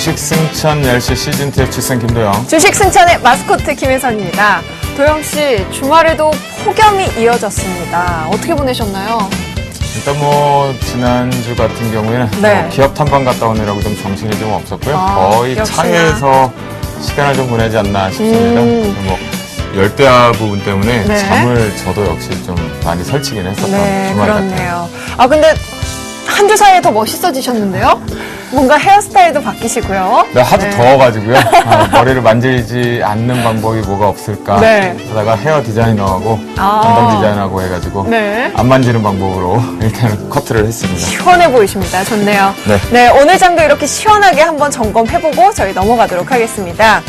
주식 승천 10시 시즌2의 출생 김도영. 주식 승천의 마스코트 김혜선입니다. 도영씨, 주말에도 폭염이 이어졌습니다. 어떻게 보내셨나요? 일단 지난주 같은 경우에는 네. 기업 탐방 갔다 오느라고 좀 정신이 좀 없었고요. 거의 역시나. 차에서 시간을 좀 보내지 않나 싶습니다. 열대야 부분 때문에 네. 잠을 저도 역시 좀 많이 설치긴 했었던 주말 그렇네요. 같아요. 근데 한 주 사이에 더 멋있어지셨는데요? 뭔가 헤어스타일도 바뀌시고요. 네, 하도 더워가지고요. 머리를 만지지 않는 방법이 뭐가 없을까 네. 하다가 헤어 디자이너하고 담당 디자이너하고 해가지고 네. 안 만지는 방법으로 일단 커트를 했습니다. 시원해 보이십니다. 좋네요. 네. 오늘 장도 이렇게 시원하게 한번 점검해보고 저희 넘어가도록 하겠습니다.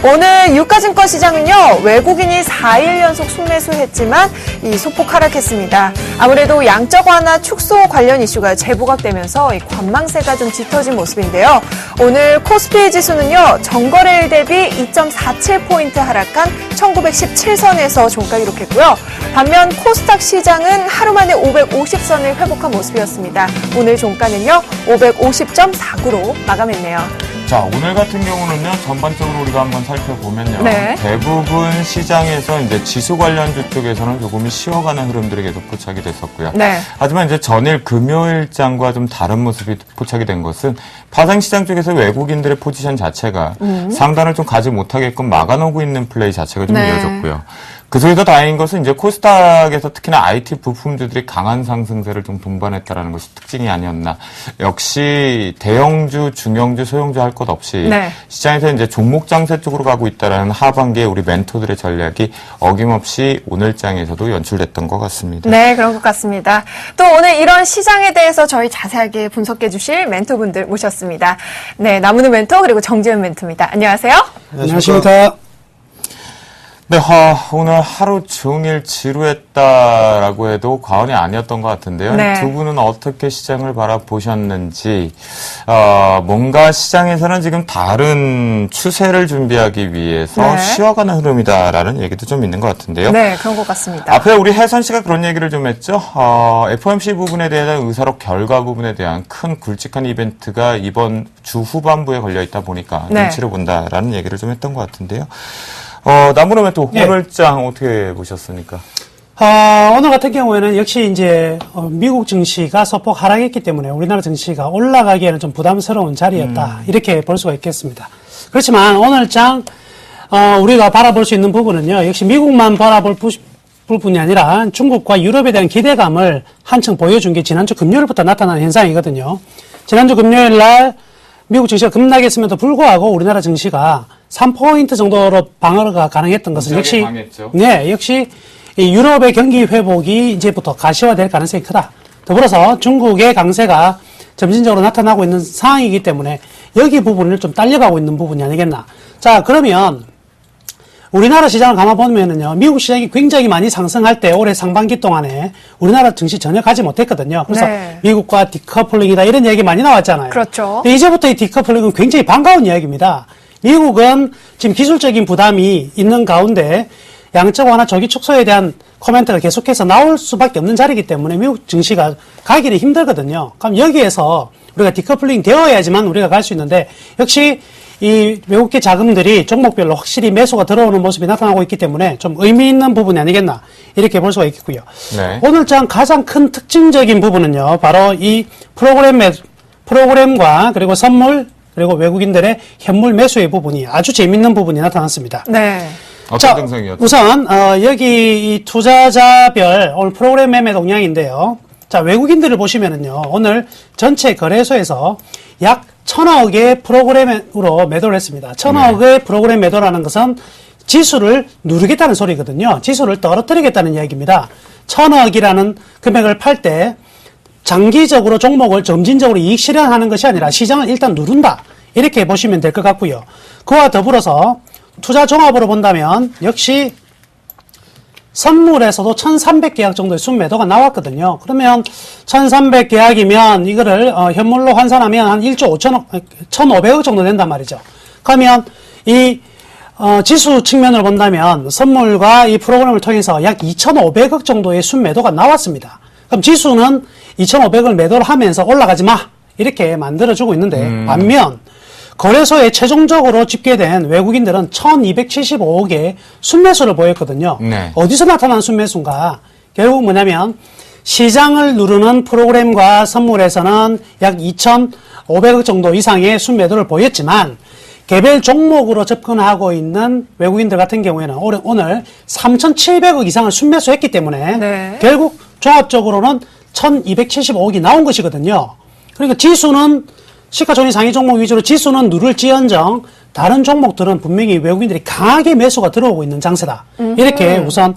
오늘 유가증권 시장은요, 외국인이 4일 연속 순매수했지만 이 소폭 하락했습니다. 아무래도 양적 완화 축소 관련 이슈가 재부각되면서 이 관망세가 좀 짙어진 모습인데요. 오늘 코스피 지수는요, 전거래일 대비 2.47포인트 하락한 1917선에서 종가 기록했고요. 반면 코스닥 시장은 하루 만에 550선을 회복한 모습이었습니다. 오늘 종가는요, 550.49로 마감했네요. 자, 오늘 같은 경우는요, 전반적으로 우리가 한번 살펴보면요. 네. 대부분 시장에서 이제 지수 관련주 쪽에서는 조금 쉬어가는 흐름들이 계속 포착이 됐었고요. 네. 하지만 이제 전일 금요일장과 좀 다른 모습이 포착이 된 것은 파생시장 쪽에서 외국인들의 포지션 자체가 상단을 좀 가지 못하게끔 막아놓고 있는 플레이 자체가 좀 네. 이어졌고요. 그 속에서 다행인 것은 이제 코스닥에서 특히나 IT 부품주들이 강한 상승세를 좀 동반했다라는 것이 특징이 아니었나. 역시 대형주, 중형주, 소형주 할 것 없이 네. 시장에서 이제 종목 장세 쪽으로 가고 있다라는 하반기에 우리 멘토들의 전략이 어김없이 오늘장에서도 연출됐던 것 같습니다. 네, 그런 것 같습니다. 또 오늘 이런 시장에 대해서 저희 자세하게 분석해 주실 멘토분들 모셨습니다. 네, 나무는 멘토 그리고 정지현 멘토입니다. 안녕하세요. 안녕하십니까. 네, 오늘 하루 종일 지루했다라고 해도 과언이 아니었던 것 같은데요. 네. 두 분은 어떻게 시장을 바라보셨는지, 뭔가 시장에서는 지금 다른 추세를 준비하기 위해서 네. 쉬어가는 흐름이다라는 얘기도 좀 있는 것 같은데요. 네, 그런 것 같습니다. 앞에 우리 혜선 씨가 그런 얘기를 좀 했죠. FOMC 부분에 대한 의사록 결과 부분에 대한 큰 굵직한 이벤트가 이번 주 후반부에 걸려 있다 보니까 네. 눈치를 본다라는 얘기를 좀 했던 것 같은데요. 나무는 멘토 오늘장 어떻게 보셨습니까? 오늘 같은 경우에는 역시 이제 미국 증시가 소폭 하락했기 때문에 우리나라 증시가 올라가기에는 좀 부담스러운 자리였다. 이렇게 볼 수가 있겠습니다. 그렇지만 오늘장 우리가 바라볼 수 있는 부분은요. 역시 미국만 바라볼 뿐이 아니라 중국과 유럽에 대한 기대감을 한층 보여준 게 지난주 금요일부터 나타난 현상이거든요. 지난주 금요일 날 미국 증시가 급락했음에도 불구하고 우리나라 증시가 3포인트 정도로 방어가 가능했던 것은 역시 강했죠. 네, 역시 이 유럽의 경기 회복이 이제부터 가시화될 가능성이 크다. 더불어서 중국의 강세가 점진적으로 나타나고 있는 상황이기 때문에 여기 부분을 좀 딸려가고 있는 부분이 아니겠나. 자, 그러면 우리나라 시장을 감아보면은요, 미국 시장이 굉장히 많이 상승할 때 올해 상반기 동안에 우리나라 증시 전혀 가지 못했거든요. 그래서 네. 미국과 디커플링이다 이런 얘기 많이 나왔잖아요. 그렇죠. 근데 이제부터 이 디커플링은 굉장히 반가운 이야기입니다. 미국은 지금 기술적인 부담이 있는 가운데 양적 완화 조기 축소에 대한 코멘트가 계속해서 나올 수밖에 없는 자리이기 때문에 미국 증시가 가기는 힘들거든요. 그럼 여기에서 우리가 디커플링 되어야지만 우리가 갈 수 있는데 역시 이 외국계 자금들이 종목별로 확실히 매수가 들어오는 모습이 나타나고 있기 때문에 좀 의미 있는 부분이 아니겠나 이렇게 볼 수가 있겠고요. 네. 오늘장 가장 큰 특징적인 부분은요. 바로 이 프로그램과 그리고 선물 그리고 외국인들의 현물 매수의 부분이 아주 재밌는 부분이 나타났습니다. 네. 어떤 증상이었죠? 우선 여기 이 투자자별 오늘 프로그램 매매 동향인데요. 자, 외국인들을 보시면은요. 오늘 전체 거래소에서 약 1,000억의 프로그램으로 매도를 했습니다. 1,000억의 프로그램 매도라는 것은 지수를 누르겠다는 소리거든요. 지수를 떨어뜨리겠다는 이야기입니다. 1,000억이라는 금액을 팔 때 장기적으로 종목을 점진적으로 이익 실현하는 것이 아니라 시장을 일단 누른다. 이렇게 보시면 될 것 같고요. 그와 더불어서 투자 종합으로 본다면 역시 선물에서도 1,300계약 정도의 순매도가 나왔거든요. 그러면 1,300계약이면 이거를 현물로 환산하면 한 1조 5천억, 1,500억 정도 된단 말이죠. 그러면 이 지수 측면을 본다면 선물과 이 프로그램을 통해서 약 2,500억 정도의 순매도가 나왔습니다. 그럼 지수는 2,500을 매도를 하면서 올라가지 마. 이렇게 만들어주고 있는데 반면 거래소에 최종적으로 집계된 외국인들은 1275억의 순매수를 보였거든요. 네. 어디서 나타난 순매수인가? 결국 뭐냐면 시장을 누르는 프로그램과 선물에서는 약 2,500억 정도 이상의 순매도를 보였지만 개별 종목으로 접근하고 있는 외국인들 같은 경우에는 오늘 3,700억 이상을 순매수했기 때문에 네. 결국 종합적으로는 1,275억이 나온 것이거든요. 그러니까 지수는 시가총액 상위 종목 위주로 지수는 누를지언정 다른 종목들은 분명히 외국인들이 강하게 매수가 들어오고 있는 장세다. 이렇게 우선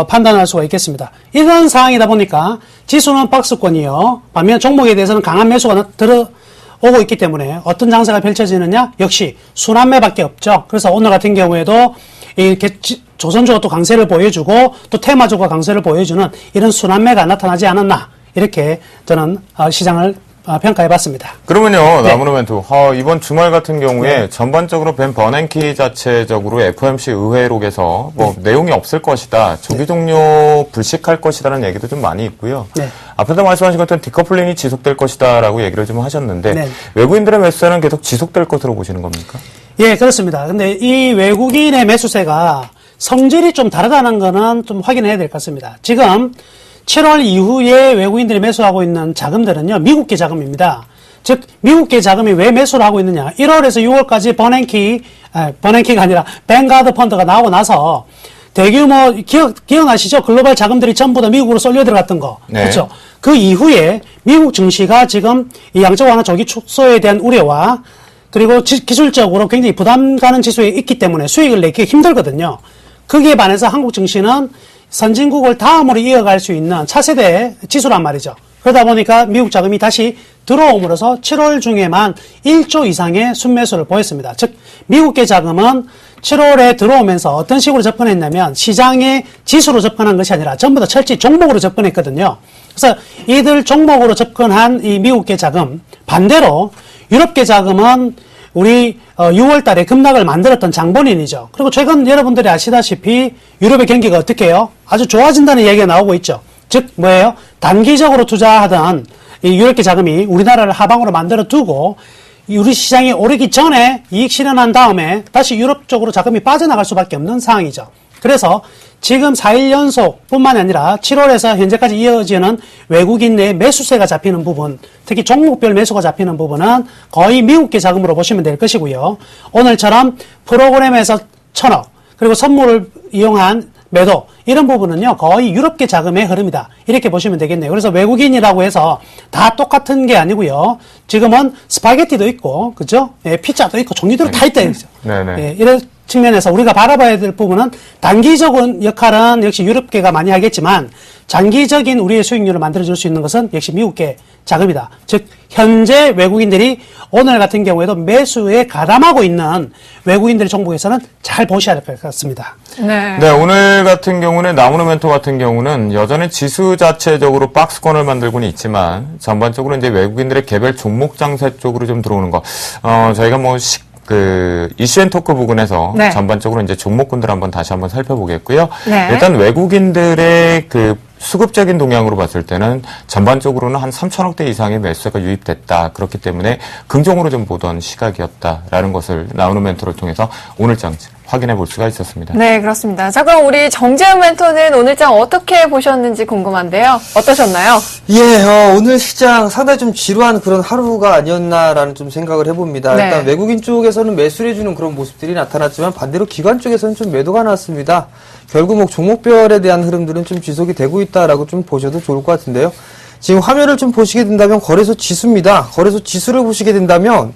판단할 수가 있겠습니다. 이런 상황이다 보니까 지수는 박스권이요. 반면 종목에 대해서는 강한 매수가 들어오고 있기 때문에 어떤 장세가 펼쳐지느냐? 역시 순환매밖에 없죠. 그래서 오늘 같은 경우에도 이렇게 조선주가 또 강세를 보여주고 또 테마주가 강세를 보여주는 이런 순환매가 나타나지 않았나. 이렇게 저는 시장을 평가해봤습니다. 그러면요, 네. 나무노멘토. 이번 주말 같은 경우에 전반적으로 벤 버냉키 자체적으로 FOMC 의회록에서 내용이 없을 것이다, 조기 종료 불식할 것이다라는 얘기도 좀 많이 있고요. 네. 앞에도 말씀하신 것처럼 디커플링이 지속될 것이다라고 얘기를 좀 하셨는데 네. 외국인들의 매수세는 계속 지속될 것으로 보시는 겁니까? 예, 그렇습니다. 근데 이 외국인의 매수세가 성질이 좀 다르다는 거는 좀 확인해야 될 것 같습니다. 지금 7월 이후에 외국인들이 매수하고 있는 자금들은요, 미국계 자금입니다. 즉, 미국계 자금이 왜 매수를 하고 있느냐. 1월에서 6월까지 버냉키가 아니라 뱅가드 펀드가 나오고 나서 대규모, 기억나시죠? 글로벌 자금들이 전부 다 미국으로 쏠려 들어갔던 거. 네. 그렇죠? 그 이후에 미국 증시가 지금 이 양적 완화 조기 축소에 대한 우려와 그리고 기술적으로 굉장히 부담 가는 지수에 있기 때문에 수익을 내기 힘들거든요. 거기에 반해서 한국 증시는 선진국을 다음으로 이어갈 수 있는 차세대 지수란 말이죠. 그러다 보니까 미국 자금이 다시 들어옴으로써 7월 중에만 1조 이상의 순매수를 보였습니다. 즉 미국계 자금은 7월에 들어오면서 어떤 식으로 접근했냐면 시장의 지수로 접근한 것이 아니라 전부 다 철저히 종목으로 접근했거든요. 그래서 이들 종목으로 접근한 이 미국계 자금, 반대로 유럽계 자금은 우리 6월 달에 급락을 만들었던 장본인이죠. 그리고 최근 여러분들이 아시다시피 유럽의 경기가 어떻게 해요? 아주 좋아진다는 얘기가 나오고 있죠. 즉 뭐예요? 단기적으로 투자하던 이 유럽계 자금이 우리나라를 하방으로 만들어 두고 우리 시장이 오르기 전에 이익 실현한 다음에 다시 유럽 쪽으로 자금이 빠져나갈 수밖에 없는 상황이죠. 그래서 지금 4일 연속 뿐만 아니라 7월에서 현재까지 이어지는 외국인 내 매수세가 잡히는 부분, 특히 종목별 매수가 잡히는 부분은 거의 미국계 자금으로 보시면 될 것이고요. 오늘처럼 프로그램에서 1,000억, 그리고 선물을 이용한 매도, 이런 부분은요, 거의 유럽계 자금의 흐름이다. 이렇게 보시면 되겠네요. 그래서 외국인이라고 해서 다 똑같은 게 아니고요. 지금은 스파게티도 있고, 그죠? 예, 피자도 있고, 종류대로 다 있다. 이거죠. 네네. 예, 이런 측면에서 우리가 바라봐야 될 부분은 단기적인 역할은 역시 유럽계가 많이 하겠지만 장기적인 우리의 수익률을 만들어줄 수 있는 것은 역시 미국계 자금이다. 즉 현재 외국인들이 오늘 같은 경우에도 매수에 가담하고 있는 외국인들의 종목에서는 잘 보셔야 될 것 같습니다. 네. 네, 오늘 같은 경우는 나무노멘토 같은 경우는 여전히 지수 자체적으로 박스권을 만들고는 있지만 전반적으로 이제 외국인들의 개별 종목 장세 쪽으로 좀 들어오는 거, 저희가 이슈앤토크 부분에서 네. 전반적으로 이제 종목군들 한번 다시 한번 살펴보겠고요. 네. 일단 외국인들의 수급적인 동향으로 봤을 때는 전반적으로는 한 3천억대 이상의 매수세가 유입됐다. 그렇기 때문에 긍정으로 좀 보던 시각이었다라는 것을 나우노멘토를 통해서 오늘장 확인해 볼 수가 있었습니다. 네, 그렇습니다. 자, 그럼 우리 정재훈 멘토는 오늘장 어떻게 보셨는지 궁금한데요. 어떠셨나요? 예, 오늘 시장 상당히 좀 지루한 그런 하루가 아니었나라는 좀 생각을 해봅니다. 네. 일단 외국인 쪽에서는 매수를 해주는 그런 모습들이 나타났지만 반대로 기관 쪽에서는 좀 매도가 나왔습니다. 결국 종목별에 대한 흐름들은 좀 지속이 되고 있다라고 좀 보셔도 좋을 것 같은데요. 지금 화면을 좀 보시게 된다면 거래소 지수입니다. 거래소 지수를 보시게 된다면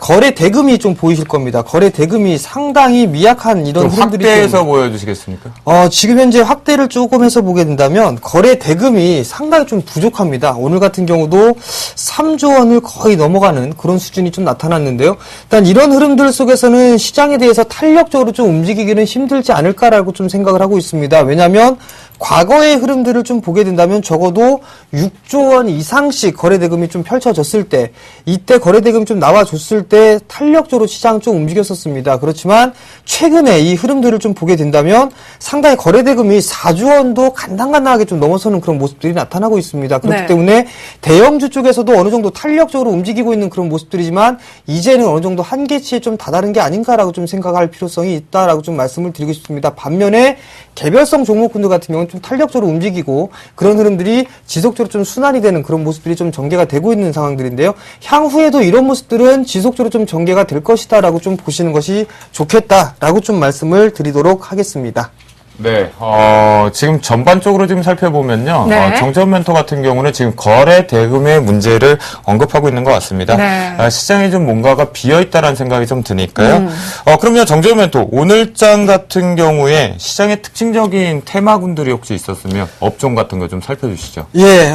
거래 대금이 좀 보이실 겁니다. 거래 대금이 상당히 미약한 이런 흐름들이 확대해서 보여주시겠습니까? 지금 현재 확대를 조금 해서 보게 된다면 거래 대금이 상당히 좀 부족합니다. 오늘 같은 경우도 3조 원을 거의 넘어가는 그런 수준이 좀 나타났는데요. 일단 이런 흐름들 속에서는 시장에 대해서 탄력적으로 좀 움직이기는 힘들지 않을까라고 좀 생각을 하고 있습니다. 왜냐하면 과거의 흐름들을 좀 보게 된다면 적어도 6조 원 이상씩 거래 대금이 좀 펼쳐졌을 때, 이때 거래 대금이 좀 나와줬을 때 탄력적으로 시장 좀 움직였었습니다. 그렇지만 최근에 이 흐름들을 좀 보게 된다면 상당히 거래 대금이 4조 원도 간당간당하게 좀 넘어서는 그런 모습들이 나타나고 있습니다. 그렇기 네. 때문에 대형주 쪽에서도 어느 정도 탄력적으로 움직이고 있는 그런 모습들이지만 이제는 어느 정도 한계치에 좀 다다른 게 아닌가라고 좀 생각할 필요성이 있다라고 좀 말씀을 드리고 싶습니다. 반면에 개별성 종목군들 같은 경우는 좀 탄력적으로 움직이고 그런 흐름들이 지속적으로 좀 순환이 되는 그런 모습들이 좀 전개가 되고 있는 상황들인데요. 향후에도 이런 모습들은 지속적으로 좀 전개가 될 것이다라고 좀 보시는 것이 좋겠다라고 좀 말씀을 드리도록 하겠습니다. 네, 지금 전반적으로 지금 살펴보면요. 네. 정전 멘토 같은 경우는 지금 거래 대금의 문제를 언급하고 있는 것 같습니다. 네. 시장에 좀 뭔가가 비어있다라는 생각이 좀 드니까요. 그럼요, 정전 멘토. 오늘장 같은 경우에 시장의 특징적인 테마군들이 혹시 있었으면 업종 같은 거 좀 살펴주시죠. 예,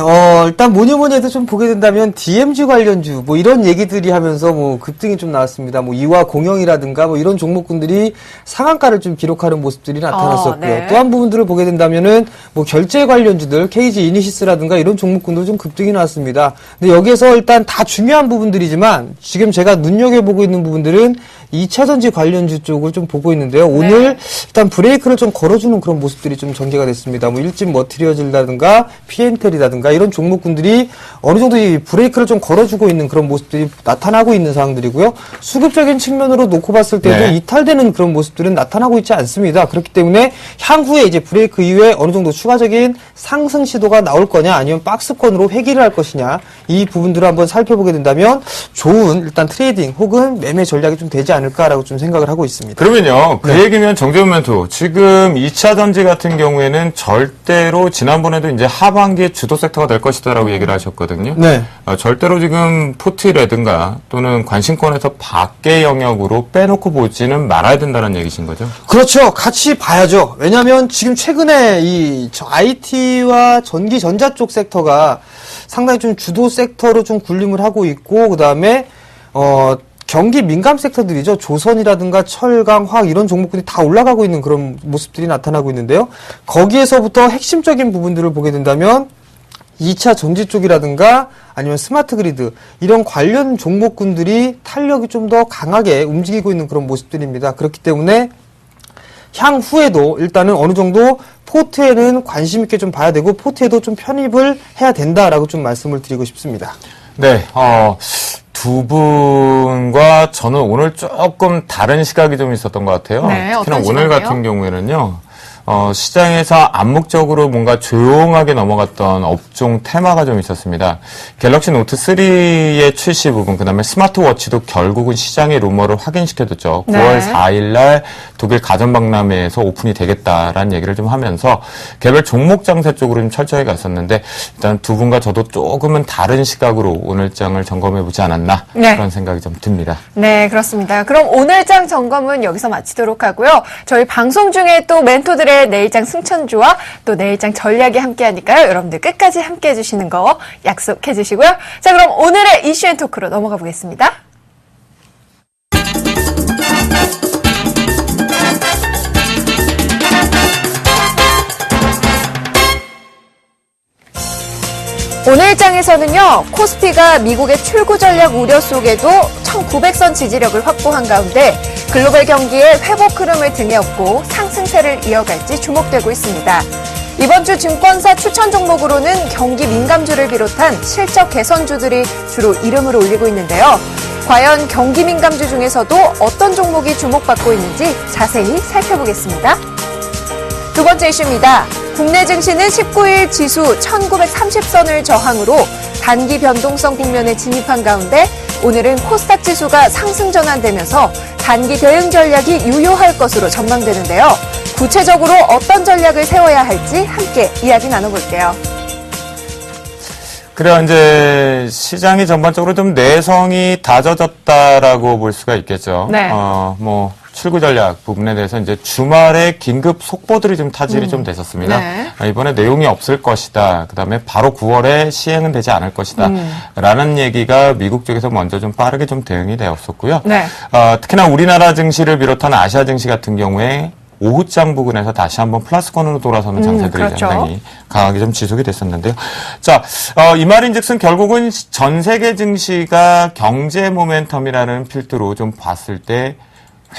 일단 뭐니 해도 좀 보게 된다면 DMG 관련주 뭐 이런 얘기들이 하면서 뭐 급등이 좀 나왔습니다. 뭐 이화 공영이라든가 뭐 이런 종목군들이 상한가를 좀 기록하는 모습들이 나타났었고요. 네. 또 한 부분들을 보게 된다면은 뭐 결제 관련주들 KG 이니시스라든가 이런 종목군도 좀 급등이 나왔습니다. 근데 여기에서 일단 다 중요한 부분들이지만 지금 제가 눈여겨보고 있는 부분들은 2차전지 관련주 쪽을 좀 보고 있는데요. 오늘 일단 브레이크를 좀 걸어주는 그런 모습들이 좀 전개가 됐습니다. 뭐 일진 머티리얼즈라든가 PN텔이라든가 이런 종목군들이 어느 정도 이 브레이크를 좀 걸어주고 있는 그런 모습들이 나타나고 있는 상황들이고요. 수급적인 측면으로 놓고 봤을 때도 네. 이탈되는 그런 모습들은 나타나고 있지 않습니다. 그렇기 때문에 향후에 이제 브레이크 이후에 어느 정도 추가적인 상승 시도가 나올 거냐 아니면 박스권으로 회귀를 할 것이냐 이 부분들을 한번 살펴보게 된다면 좋은 일단 트레이딩 혹은 매매 전략이 좀 되지 않을까라고 좀 생각을 하고 있습니다. 그러면요, 그 얘기면 정전 멘토. 지금 2차 전지 같은 경우에는 절대로 지난번에도 이제 하반기에 주도 섹터가 될 것이다라고 얘기를 하셨거든요. 네. 절대로 지금 포트라든가 또는 관심권에서 밖의 영역으로 빼놓고 보지는 말아야 된다는 얘기신 거죠? 그렇죠. 같이 봐야죠. 왜냐하면 지금 최근에 이 IT와 전기 전자 쪽 섹터가 상당히 좀 주도 섹터로 좀 군림을 하고 있고 그 다음에 경기 민감 섹터들이죠. 조선이라든가 철강, 화학 이런 종목들이 다 올라가고 있는 그런 모습들이 나타나고 있는데요. 거기에서부터 핵심적인 부분들을 보게 된다면 2차 전지 쪽이라든가 아니면 스마트 그리드 이런 관련 종목군들이 탄력이 좀 더 강하게 움직이고 있는 그런 모습들입니다. 그렇기 때문에 향후에도 일단은 어느 정도 포트에는 관심 있게 좀 봐야 되고 포트에도 좀 편입을 해야 된다라고 좀 말씀을 드리고 싶습니다. 네, 두 분과 저는 오늘 조금 다른 시각이 좀 있었던 것 같아요. 네, 특히나 어떤 오늘 시각이요? 같은 경우에는요. 시장에서 암묵적으로 뭔가 조용하게 넘어갔던 업종 테마가 좀 있었습니다. 갤럭시 노트 3의 출시 부분, 그 다음에 스마트워치도 결국은 시장의 루머를 확인시켜줬죠. 네. 9월 4일날 독일 가전박람회에서 오픈이 되겠다라는 얘기를 좀 하면서 개별 종목 장세 쪽으로 좀 철저히 갔었는데 일단 두 분과 저도 조금은 다른 시각으로 오늘장을 점검해보지 않았나 네. 그런 생각이 좀 듭니다. 네, 그렇습니다. 그럼 오늘장 점검은 여기서 마치도록 하고요. 저희 방송 중에 또 멘토들의 내일장 승천주와 또 내일장 전략이 함께 하니까요. 여러분들 끝까지 함께 해주시는 거 약속해 주시고요. 자, 그럼 오늘의 이슈앤토크로 넘어가 보겠습니다. 오늘장에서는요, 코스피가 미국의 출구 전략 우려 속에도 1900선 지지력을 확보한 가운데 글로벌 경기의 회복 흐름을 등에 업고 상승세를 이어갈지 주목되고 있습니다. 이번 주 증권사 추천 종목으로는 경기 민감주를 비롯한 실적 개선주들이 주로 이름을 올리고 있는데요. 과연 경기 민감주 중에서도 어떤 종목이 주목받고 있는지 자세히 살펴보겠습니다. 두 번째 이슈입니다. 국내 증시는 19일 지수 1930선을 저항으로 단기 변동성 국면에 진입한 가운데 오늘은 코스닥 지수가 상승 전환되면서 단기 대응 전략이 유효할 것으로 전망되는데요. 구체적으로 어떤 전략을 세워야 할지 함께 이야기 나눠볼게요. 그래요. 이제 시장이 전반적으로 좀 내성이 다져졌다라고 볼 수가 있겠죠. 네. 출구 전략 부분에 대해서 이제 주말에 긴급 속보들이 좀 타질이 좀 됐었습니다. 네. 이번에 내용이 없을 것이다. 그다음에 바로 9월에 시행은 되지 않을 것이다. 라는 얘기가 미국 쪽에서 먼저 좀 빠르게 좀 대응이 되었었고요. 네. 특히나 우리나라 증시를 비롯한 아시아 증시 같은 경우에 오후장 부근에서 다시 한번 플러스권으로 돌아서는 장세들이 그렇죠. 상당히 강하게 좀 지속이 됐었는데요. 자, 이 말인즉슨 결국은 전 세계 증시가 경제 모멘텀이라는 필두로 좀 봤을 때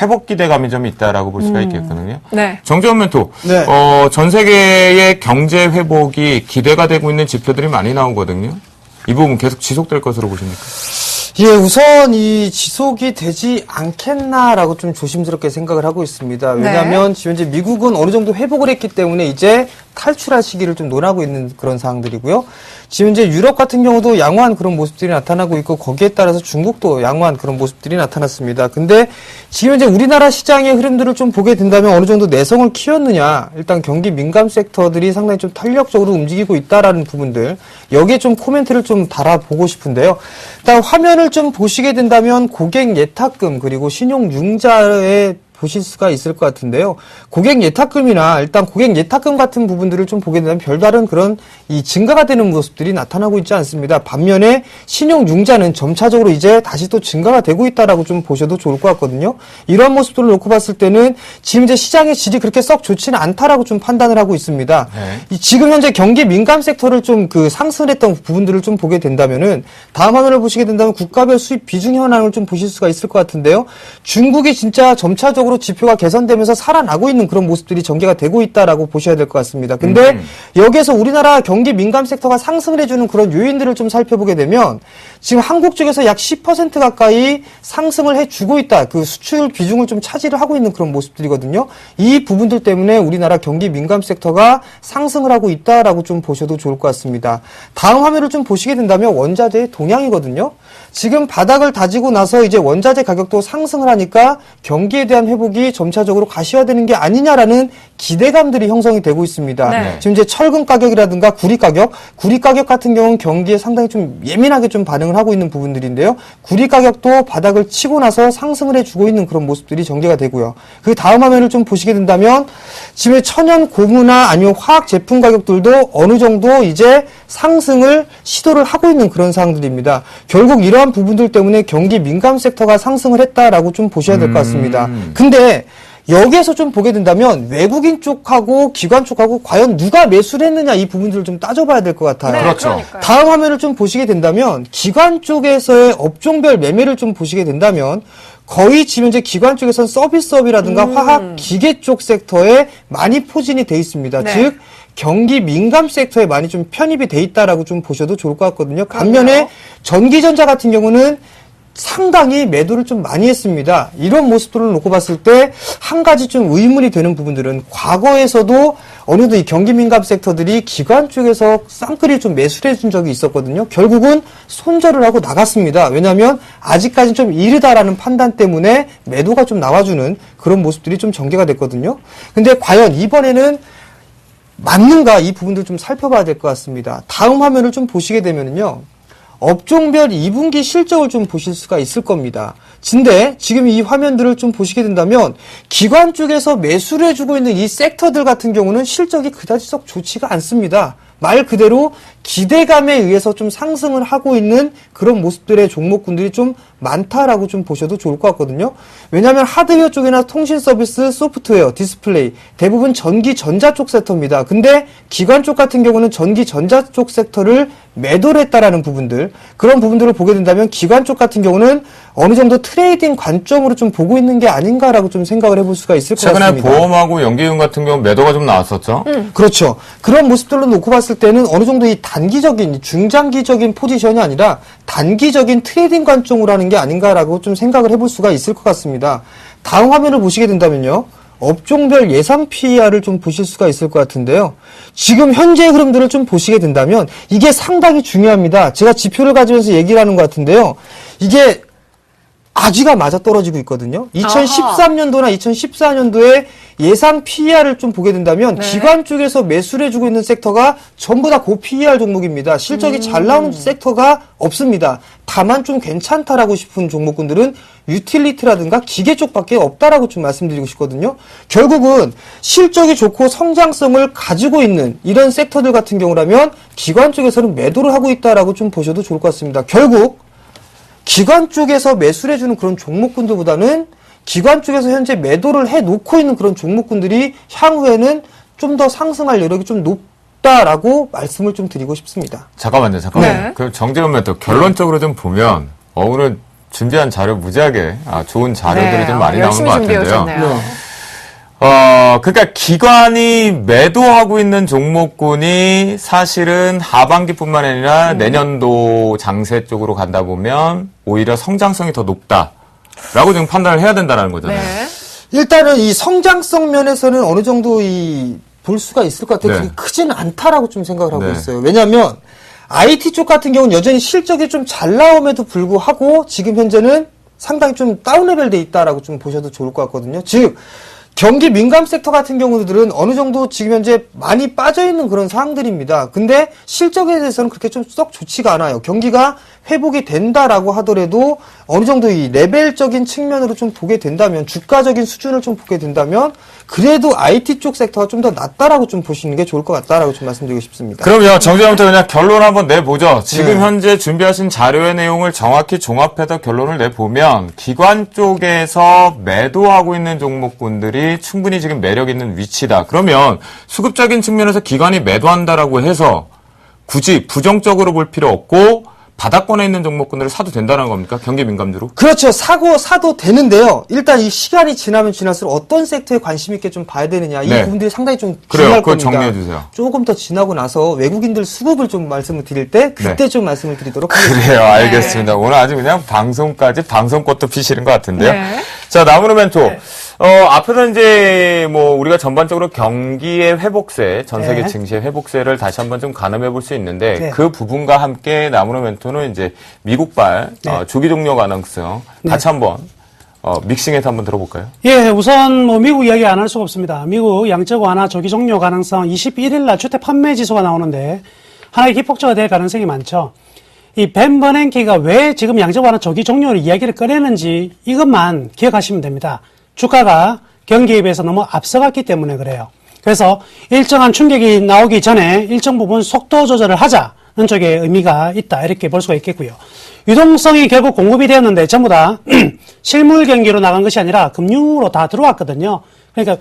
회복 기대감이 좀 있다라고 볼 수가 있겠거든요. 네. 정재원 멘토, 네. 전 세계의 경제 회복이 기대가 되고 있는 지표들이 많이 나오거든요. 이 부분 계속 지속될 것으로 보십니까? 예, 우선 이 지속이 되지 않겠나라고 좀 조심스럽게 생각을 하고 있습니다. 왜냐하면 지금 이제 미국은 어느 정도 회복을 했기 때문에 이제 탈출할 시기를 좀 논하고 있는 그런 상황들이고요. 지금 이제 유럽 같은 경우도 양호한 그런 모습들이 나타나고 있고 거기에 따라서 중국도 양호한 그런 모습들이 나타났습니다. 근데 지금 이제 우리나라 시장의 흐름들을 좀 보게 된다면 어느 정도 내성을 키웠느냐, 일단 경기 민감 섹터들이 상당히 좀 탄력적으로 움직이고 있다라는 부분들, 여기에 좀 코멘트를 좀 달아보고 싶은데요. 일단 화면을 좀 보시게 된다면 고객 예탁금 그리고 신용융자의 보실 수가 있을 것 같은데요. 고객 예탁금이나 일단 고객 예탁금 같은 부분들을 좀 보게 되면 별다른 그런 이 증가가 되는 모습들이 나타나고 있지 않습니다. 반면에 신용융자는 점차적으로 이제 다시 또 증가가 되고 있다라고 좀 보셔도 좋을 것 같거든요. 이런 모습들을 놓고 봤을 때는 지금 이제 시장의 질이 그렇게 썩 좋지는 않다라고 좀 판단을 하고 있습니다. 네. 지금 현재 경기 민감 섹터를 좀 그 상승했던 부분들을 좀 보게 된다면은 다음 화면을 보시게 된다면 국가별 수입 비중 현황을 좀 보실 수가 있을 것 같은데요. 중국이 진짜 점차적으로 지표가 개선되면서 살아나고 있는 그런 모습들이 전개가 되고 있다라고 보셔야 될 것 같습니다. 근데 여기에서 우리나라 경기 민감 섹터가 상승을 해주는 그런 요인들을 좀 살펴보게 되면 지금 한국 쪽에서 약 10% 가까이 상승을 해주고 있다. 그 수출 비중을 좀 차지를 하고 있는 그런 모습들이거든요. 이 부분들 때문에 우리나라 경기 민감 섹터가 상승을 하고 있다라고 좀 보셔도 좋을 것 같습니다. 다음 화면을 좀 보시게 된다면 원자재의 동향이거든요. 지금 바닥을 다지고 나서 이제 원자재 가격도 상승을 하니까 경기에 대한 회복이 점차적으로 가시화되는 게 아니냐라는 기대감들이 형성이 되고 있습니다. 네. 지금 이제 철근 가격이라든가 구리 가격 같은 경우는 경기에 상당히 좀 예민하게 좀 반응을 하고 있는 부분들인데요. 구리 가격도 바닥을 치고 나서 상승을 해주고 있는 그런 모습들이 전개가 되고요. 그 다음 화면을 좀 보시게 된다면 지금 천연 고무나 아니면 화학 제품 가격들도 어느 정도 이제 상승을 시도를 하고 있는 그런 상황들입니다. 결국 이러한 부분들 때문에 경기 민감 섹터가 상승을 했다라고 좀 보셔야 될 것 같습니다. 근데 여기에서 좀 보게 된다면 외국인 쪽하고 기관 쪽하고 과연 누가 매수를 했느냐 이 부분들을 좀 따져봐야 될 것 같아요. 네, 그렇죠. 그러니까요. 다음 화면을 좀 보시게 된다면 기관 쪽에서의 업종별 매매를 좀 보시게 된다면 거의 지금 이제 기관 쪽에서는 서비스업이라든가 화학 기계 쪽 섹터에 많이 포진이 돼 있습니다. 네. 즉 경기 민감 섹터에 많이 좀 편입이 돼 있다라고 좀 보셔도 좋을 것 같거든요. 반면에 전기전자 같은 경우는 상당히 매도를 좀 많이 했습니다. 이런 모습들을 놓고 봤을 때 한 가지 좀 의문이 되는 부분들은 과거에서도 어느 정도 이 경기 민감 섹터들이 기관 쪽에서 쌍끌이 좀 매수를 해준 적이 있었거든요. 결국은 손절을 하고 나갔습니다. 왜냐하면 아직까지는 좀 이르다라는 판단 때문에 매도가 좀 나와주는 그런 모습들이 좀 전개가 됐거든요. 근데 과연 이번에는 맞는가 이 부분들 좀 살펴봐야 될 것 같습니다. 다음 화면을 좀 보시게 되면은요. 업종별 2분기 실적을 좀 보실 수가 있을 겁니다. 근데 지금 이 화면들을 좀 보시게 된다면 기관 쪽에서 매수를 해주고 있는 이 섹터들 같은 경우는 실적이 그다지 썩 좋지가 않습니다. 말 그대로 기대감에 의해서 좀 상승을 하고 있는 그런 모습들의 종목군들이 좀 많다라고 좀 보셔도 좋을 것 같거든요. 왜냐하면 하드웨어 쪽이나 통신 서비스, 소프트웨어, 디스플레이 대부분 전기 전자 쪽 섹터입니다. 근데 기관 쪽 같은 경우는 전기 전자 쪽 섹터를 매도를 했다라는 부분들, 그런 부분들을 보게 된다면 기관 쪽 같은 경우는 어느 정도 트레이딩 관점으로 좀 보고 있는 게 아닌가라고 좀 생각을 해볼 수가 있을 것 최근에 같습니다. 보험하고 연기금 같은 경우 매도가 좀 나왔었죠. 그렇죠. 그런 모습들로 놓고 봤을 때는 어느 정도 이 단기적인, 중장기적인 포지션이 아니라 단기적인 트레이딩 관점으로 하는 게 아닌가라고 좀 생각을 해볼 수가 있을 것 같습니다. 다음 화면을 보시게 된다면요. 업종별 예상 PER을 좀 보실 수가 있을 것 같은데요. 지금 현재 흐름들을 좀 보시게 된다면 이게 상당히 중요합니다. 제가 지표를 가지면서 얘기를 하는 것 같은데요. 이게 아쥐가 맞아 떨어지고 있거든요. 2013년도나 2014년도에 예상 PER을 좀 보게 된다면 네. 기관 쪽에서 매수를 해주고 있는 섹터가 전부 다 고 PER 종목입니다. 실적이 잘 나오는 섹터가 없습니다. 다만 좀 괜찮다라고 싶은 종목군들은 유틸리티라든가 기계 쪽밖에 없다라고 좀 말씀드리고 싶거든요. 결국은 실적이 좋고 성장성을 가지고 있는 이런 섹터들 같은 경우라면 기관 쪽에서는 매도를 하고 있다라고 좀 보셔도 좋을 것 같습니다. 결국 기관 쪽에서 매수를 해주는 그런 종목군들보다는 기관 쪽에서 현재 매도를 해놓고 있는 그런 종목군들이 향후에는 좀 더 상승할 여력이 좀 높다라고 말씀을 좀 드리고 싶습니다. 잠깐만요. 네. 그럼 정재훈 멘토 결론적으로 좀 보면 오늘 준비한 자료 무지하게 좋은 자료들이 좀 많이 나오는 열심히 것 준비해 같은데요. 오셨네요. 그러니까 기관이 매도하고 있는 종목군이 사실은 하반기뿐만 아니라 내년도 장세 쪽으로 간다 보면 오히려 성장성이 더 높다라고 지금 판단을 해야 된다는 거잖아요. 네. 일단은 이 성장성 면에서는 어느 정도 볼 수가 있을 것 같아요. 네. 그게 크지는 않다라고 좀 생각을 하고 네. 있어요. 왜냐하면 IT 쪽 같은 경우는 여전히 실적이 좀 잘 나옴에도 불구하고 지금 현재는 상당히 좀 다운레벨 돼 있다라고 좀 보셔도 좋을 것 같거든요. 즉 경기 민감 섹터 같은 경우들은 어느 정도 지금 현재 많이 빠져있는 그런 상황들입니다. 근데 실적에 대해서는 그렇게 좀 썩 좋지가 않아요. 경기가 회복이 된다라고 하더라도 어느 정도 이 레벨적인 측면으로 좀 보게 된다면, 주가적인 수준을 좀 보게 된다면 그래도 IT 쪽 섹터가 좀 더 낫다라고 좀 보시는 게 좋을 것 같다라고 좀 말씀드리고 싶습니다. 그럼요. 정재훈부터 그냥 결론 한번 내보죠. 지금 네. 현재 준비하신 자료의 내용을 정확히 종합해서 결론을 내보면 기관 쪽에서 매도하고 있는 종목군들이 충분히 지금 매력 있는 위치다. 그러면 수급적인 측면에서 기관이 매도한다라고 해서 굳이 부정적으로 볼 필요 없고 바닥권에 있는 종목군들을 사도 된다는 겁니까? 경기 민감주로? 그렇죠. 사도 되는데요. 일단 이 시간이 지나면 지날수록 어떤 섹터에 관심 있게 좀 봐야 되느냐. 이 네. 부분들이 상당히 좀 그래요. 중요할 그거 겁니다. 정리해 주세요. 조금 더 지나고 나서 외국인들 수급을 좀 말씀을 드릴 때 그때 네. 좀 말씀을 드리도록 하겠습니다. 그래요. 알겠습니다. 오늘 아주 그냥 방송꽃도 피시는 것 같은데요. 네. 자, 남은 멘토. 앞에서 이제 우리가 전반적으로 경기의 회복세, 전 세계 네. 증시의 회복세를 다시 한번 좀 가늠해 볼 수 있는데 네. 그 부분과 함께 남은 멘토는 이제 미국발 네. 조기 종료 가능성 같이 한번 믹싱해서 한번 들어볼까요? 예, 우선 미국 이야기 안 할 수가 없습니다. 미국 양적 완화 조기 종료 가능성 21일 날 주택 판매 지수가 나오는데 하나의 기폭제가 될 가능성이 많죠. 이 벤 버냉키가 왜 지금 양적 완화 조기 종료를 이야기를 꺼내는지 이것만 기억하시면 됩니다. 주가가 경기에 비해서 너무 앞서갔기 때문에 그래요. 그래서 일정한 충격이 나오기 전에 일정 부분 속도 조절을 하자는 쪽에 의미가 있다 이렇게 볼 수가 있겠고요. 유동성이 결국 공급이 되었는데 전부 다 실물 경기로 나간 것이 아니라 금융으로 다 들어왔거든요. 그러니까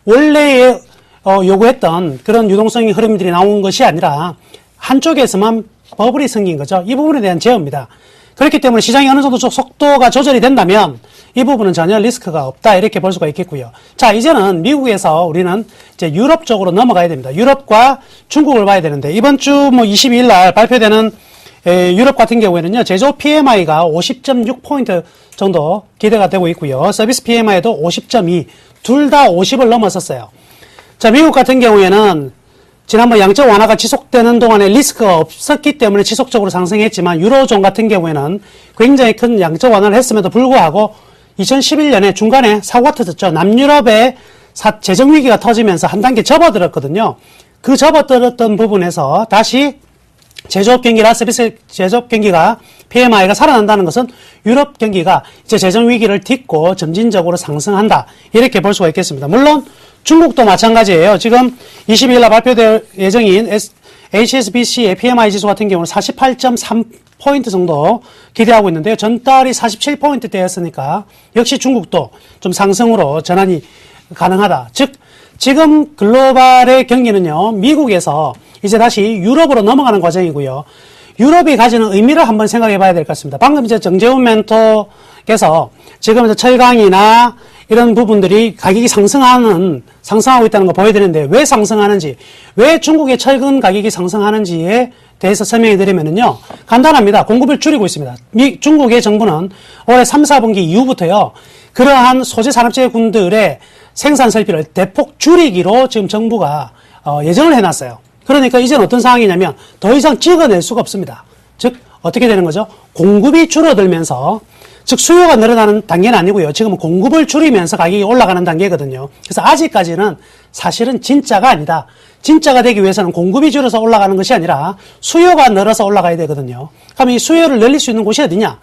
원래 요구했던 그런 유동성의 흐름들이 나온 것이 아니라 한쪽에서만 버블이 생긴 거죠. 이 부분에 대한 제어입니다. 그렇기 때문에 시장이 어느 정도 속도가 조절이 된다면 이 부분은 전혀 리스크가 없다 이렇게 볼 수가 있겠고요. 자, 이제는 미국에서 우리는 이제 유럽 쪽으로 넘어가야 됩니다. 유럽과 중국을 봐야 되는데 이번 주 22일 날 발표되는 유럽 같은 경우에는요, 제조 PMI가 50.6포인트 정도 기대가 되고 있고요. 서비스 PMI도 50.2, 둘 다 50을 넘었었어요. 자, 미국 같은 경우에는 지난번 양적 완화가 지속되는 동안에 리스크가 없었기 때문에 지속적으로 상승했지만 유로존 같은 경우에는 굉장히 큰 양적 완화를 했음에도 불구하고 2011년에 중간에 사고가 터졌죠. 남유럽의 재정위기가 터지면서 한 단계 접어들었거든요. 그 접어들었던 부분에서 다시 제조업 경기나 서비스 제조업 경기가 PMI가 살아난다는 것은 유럽 경기가 이제 재정 위기를 딛고 점진적으로 상승한다 이렇게 볼 수가 있겠습니다. 물론 중국도 마찬가지예요. 지금 22일 날 발표될 예정인 HSBC의 PMI 지수 같은 경우는 48.3포인트 정도 기대하고 있는데요. 전달이 47포인트대였으니까 역시 중국도 좀 상승으로 전환이 가능하다. 즉 지금 글로벌의 경기는요, 미국에서 이제 다시 유럽으로 넘어가는 과정이고요. 유럽이 가지는 의미를 한번 생각해 봐야 될 것 같습니다. 방금 이제 정재훈 멘토께서 지금 이제 철강이나 이런 부분들이 가격이 상승하고 있다는 거 보여드리는데 왜 상승하는지, 왜 중국의 철근 가격이 상승하는지에 대해서 설명해 드리면은요, 간단합니다. 공급을 줄이고 있습니다. 중국의 정부는 올해 3, 4분기 이후부터요, 그러한 소재 산업재군들의 생산 설비를 대폭 줄이기로 지금 정부가 예정을 해놨어요. 그러니까 이제는 어떤 상황이냐면 더 이상 찍어낼 수가 없습니다. 즉 어떻게 되는 거죠? 공급이 줄어들면서, 즉 수요가 늘어나는 단계는 아니고요. 지금은 공급을 줄이면서 가격이 올라가는 단계거든요. 그래서 아직까지는 사실은 진짜가 아니다. 진짜가 되기 위해서는 공급이 줄어서 올라가는 것이 아니라 수요가 늘어서 올라가야 되거든요. 그럼 이 수요를 늘릴 수 있는 곳이 어디냐?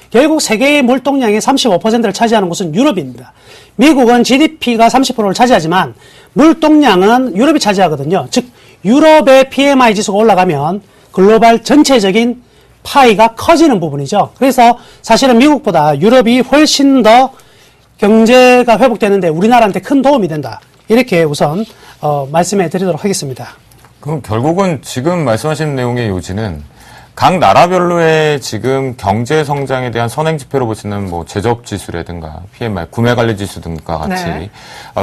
결국 세계의 물동량의 35%를 차지하는 곳은 유럽입니다. 미국은 GDP가 30%를 차지하지만 물동량은 유럽이 차지하거든요. 즉 유럽의 PMI 지수가 올라가면 글로벌 전체적인 파이가 커지는 부분이죠. 그래서 사실은 미국보다 유럽이 훨씬 더 경제가 회복되는데 우리나라한테 큰 도움이 된다. 이렇게 우선 말씀해 드리도록 하겠습니다. 그럼 결국은 지금 말씀하신 내용의 요지는 각 나라별로의 지금 경제 성장에 대한 선행 지표로 보시는 뭐 제조업 지수라든가 PMI, 구매 관리 지수 등과 같이 네.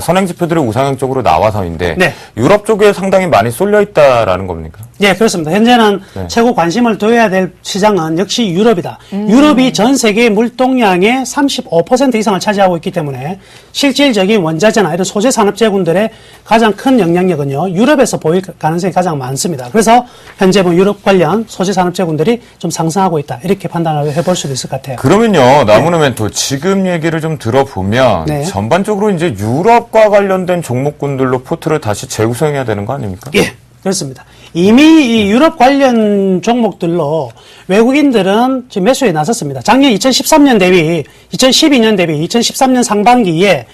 선행 지표들이 우상향적으로 나와서인데 네. 유럽 쪽에 상당히 많이 쏠려 있다라는 겁니까? 예, 그렇습니다. 현재는 네. 최고 관심을 둬야 될 시장은 역시 유럽이다. 유럽이 전 세계 물동량의 35% 이상을 차지하고 있기 때문에 실질적인 원자재나 이런 소재 산업재군들의 가장 큰 영향력은요, 유럽에서 보일 가능성이 가장 많습니다. 그래서 현재 뭐 유럽 관련 소재 산업재군들이 좀 상승하고 있다. 이렇게 판단을 해볼 수도 있을 것 같아요. 그러면요, 나무노멘토 지금 얘기를 좀 들어보면 네. 전반적으로 이제 유럽과 관련된 종목군들로 포트를 다시 재구성해야 되는 거 아닙니까? 예, 그렇습니다. 이미 이 유럽 관련 종목들로 외국인들은 지금 매수에 나섰습니다. 작년 2013년 대비, 2012년 대비, 2013년 상반기에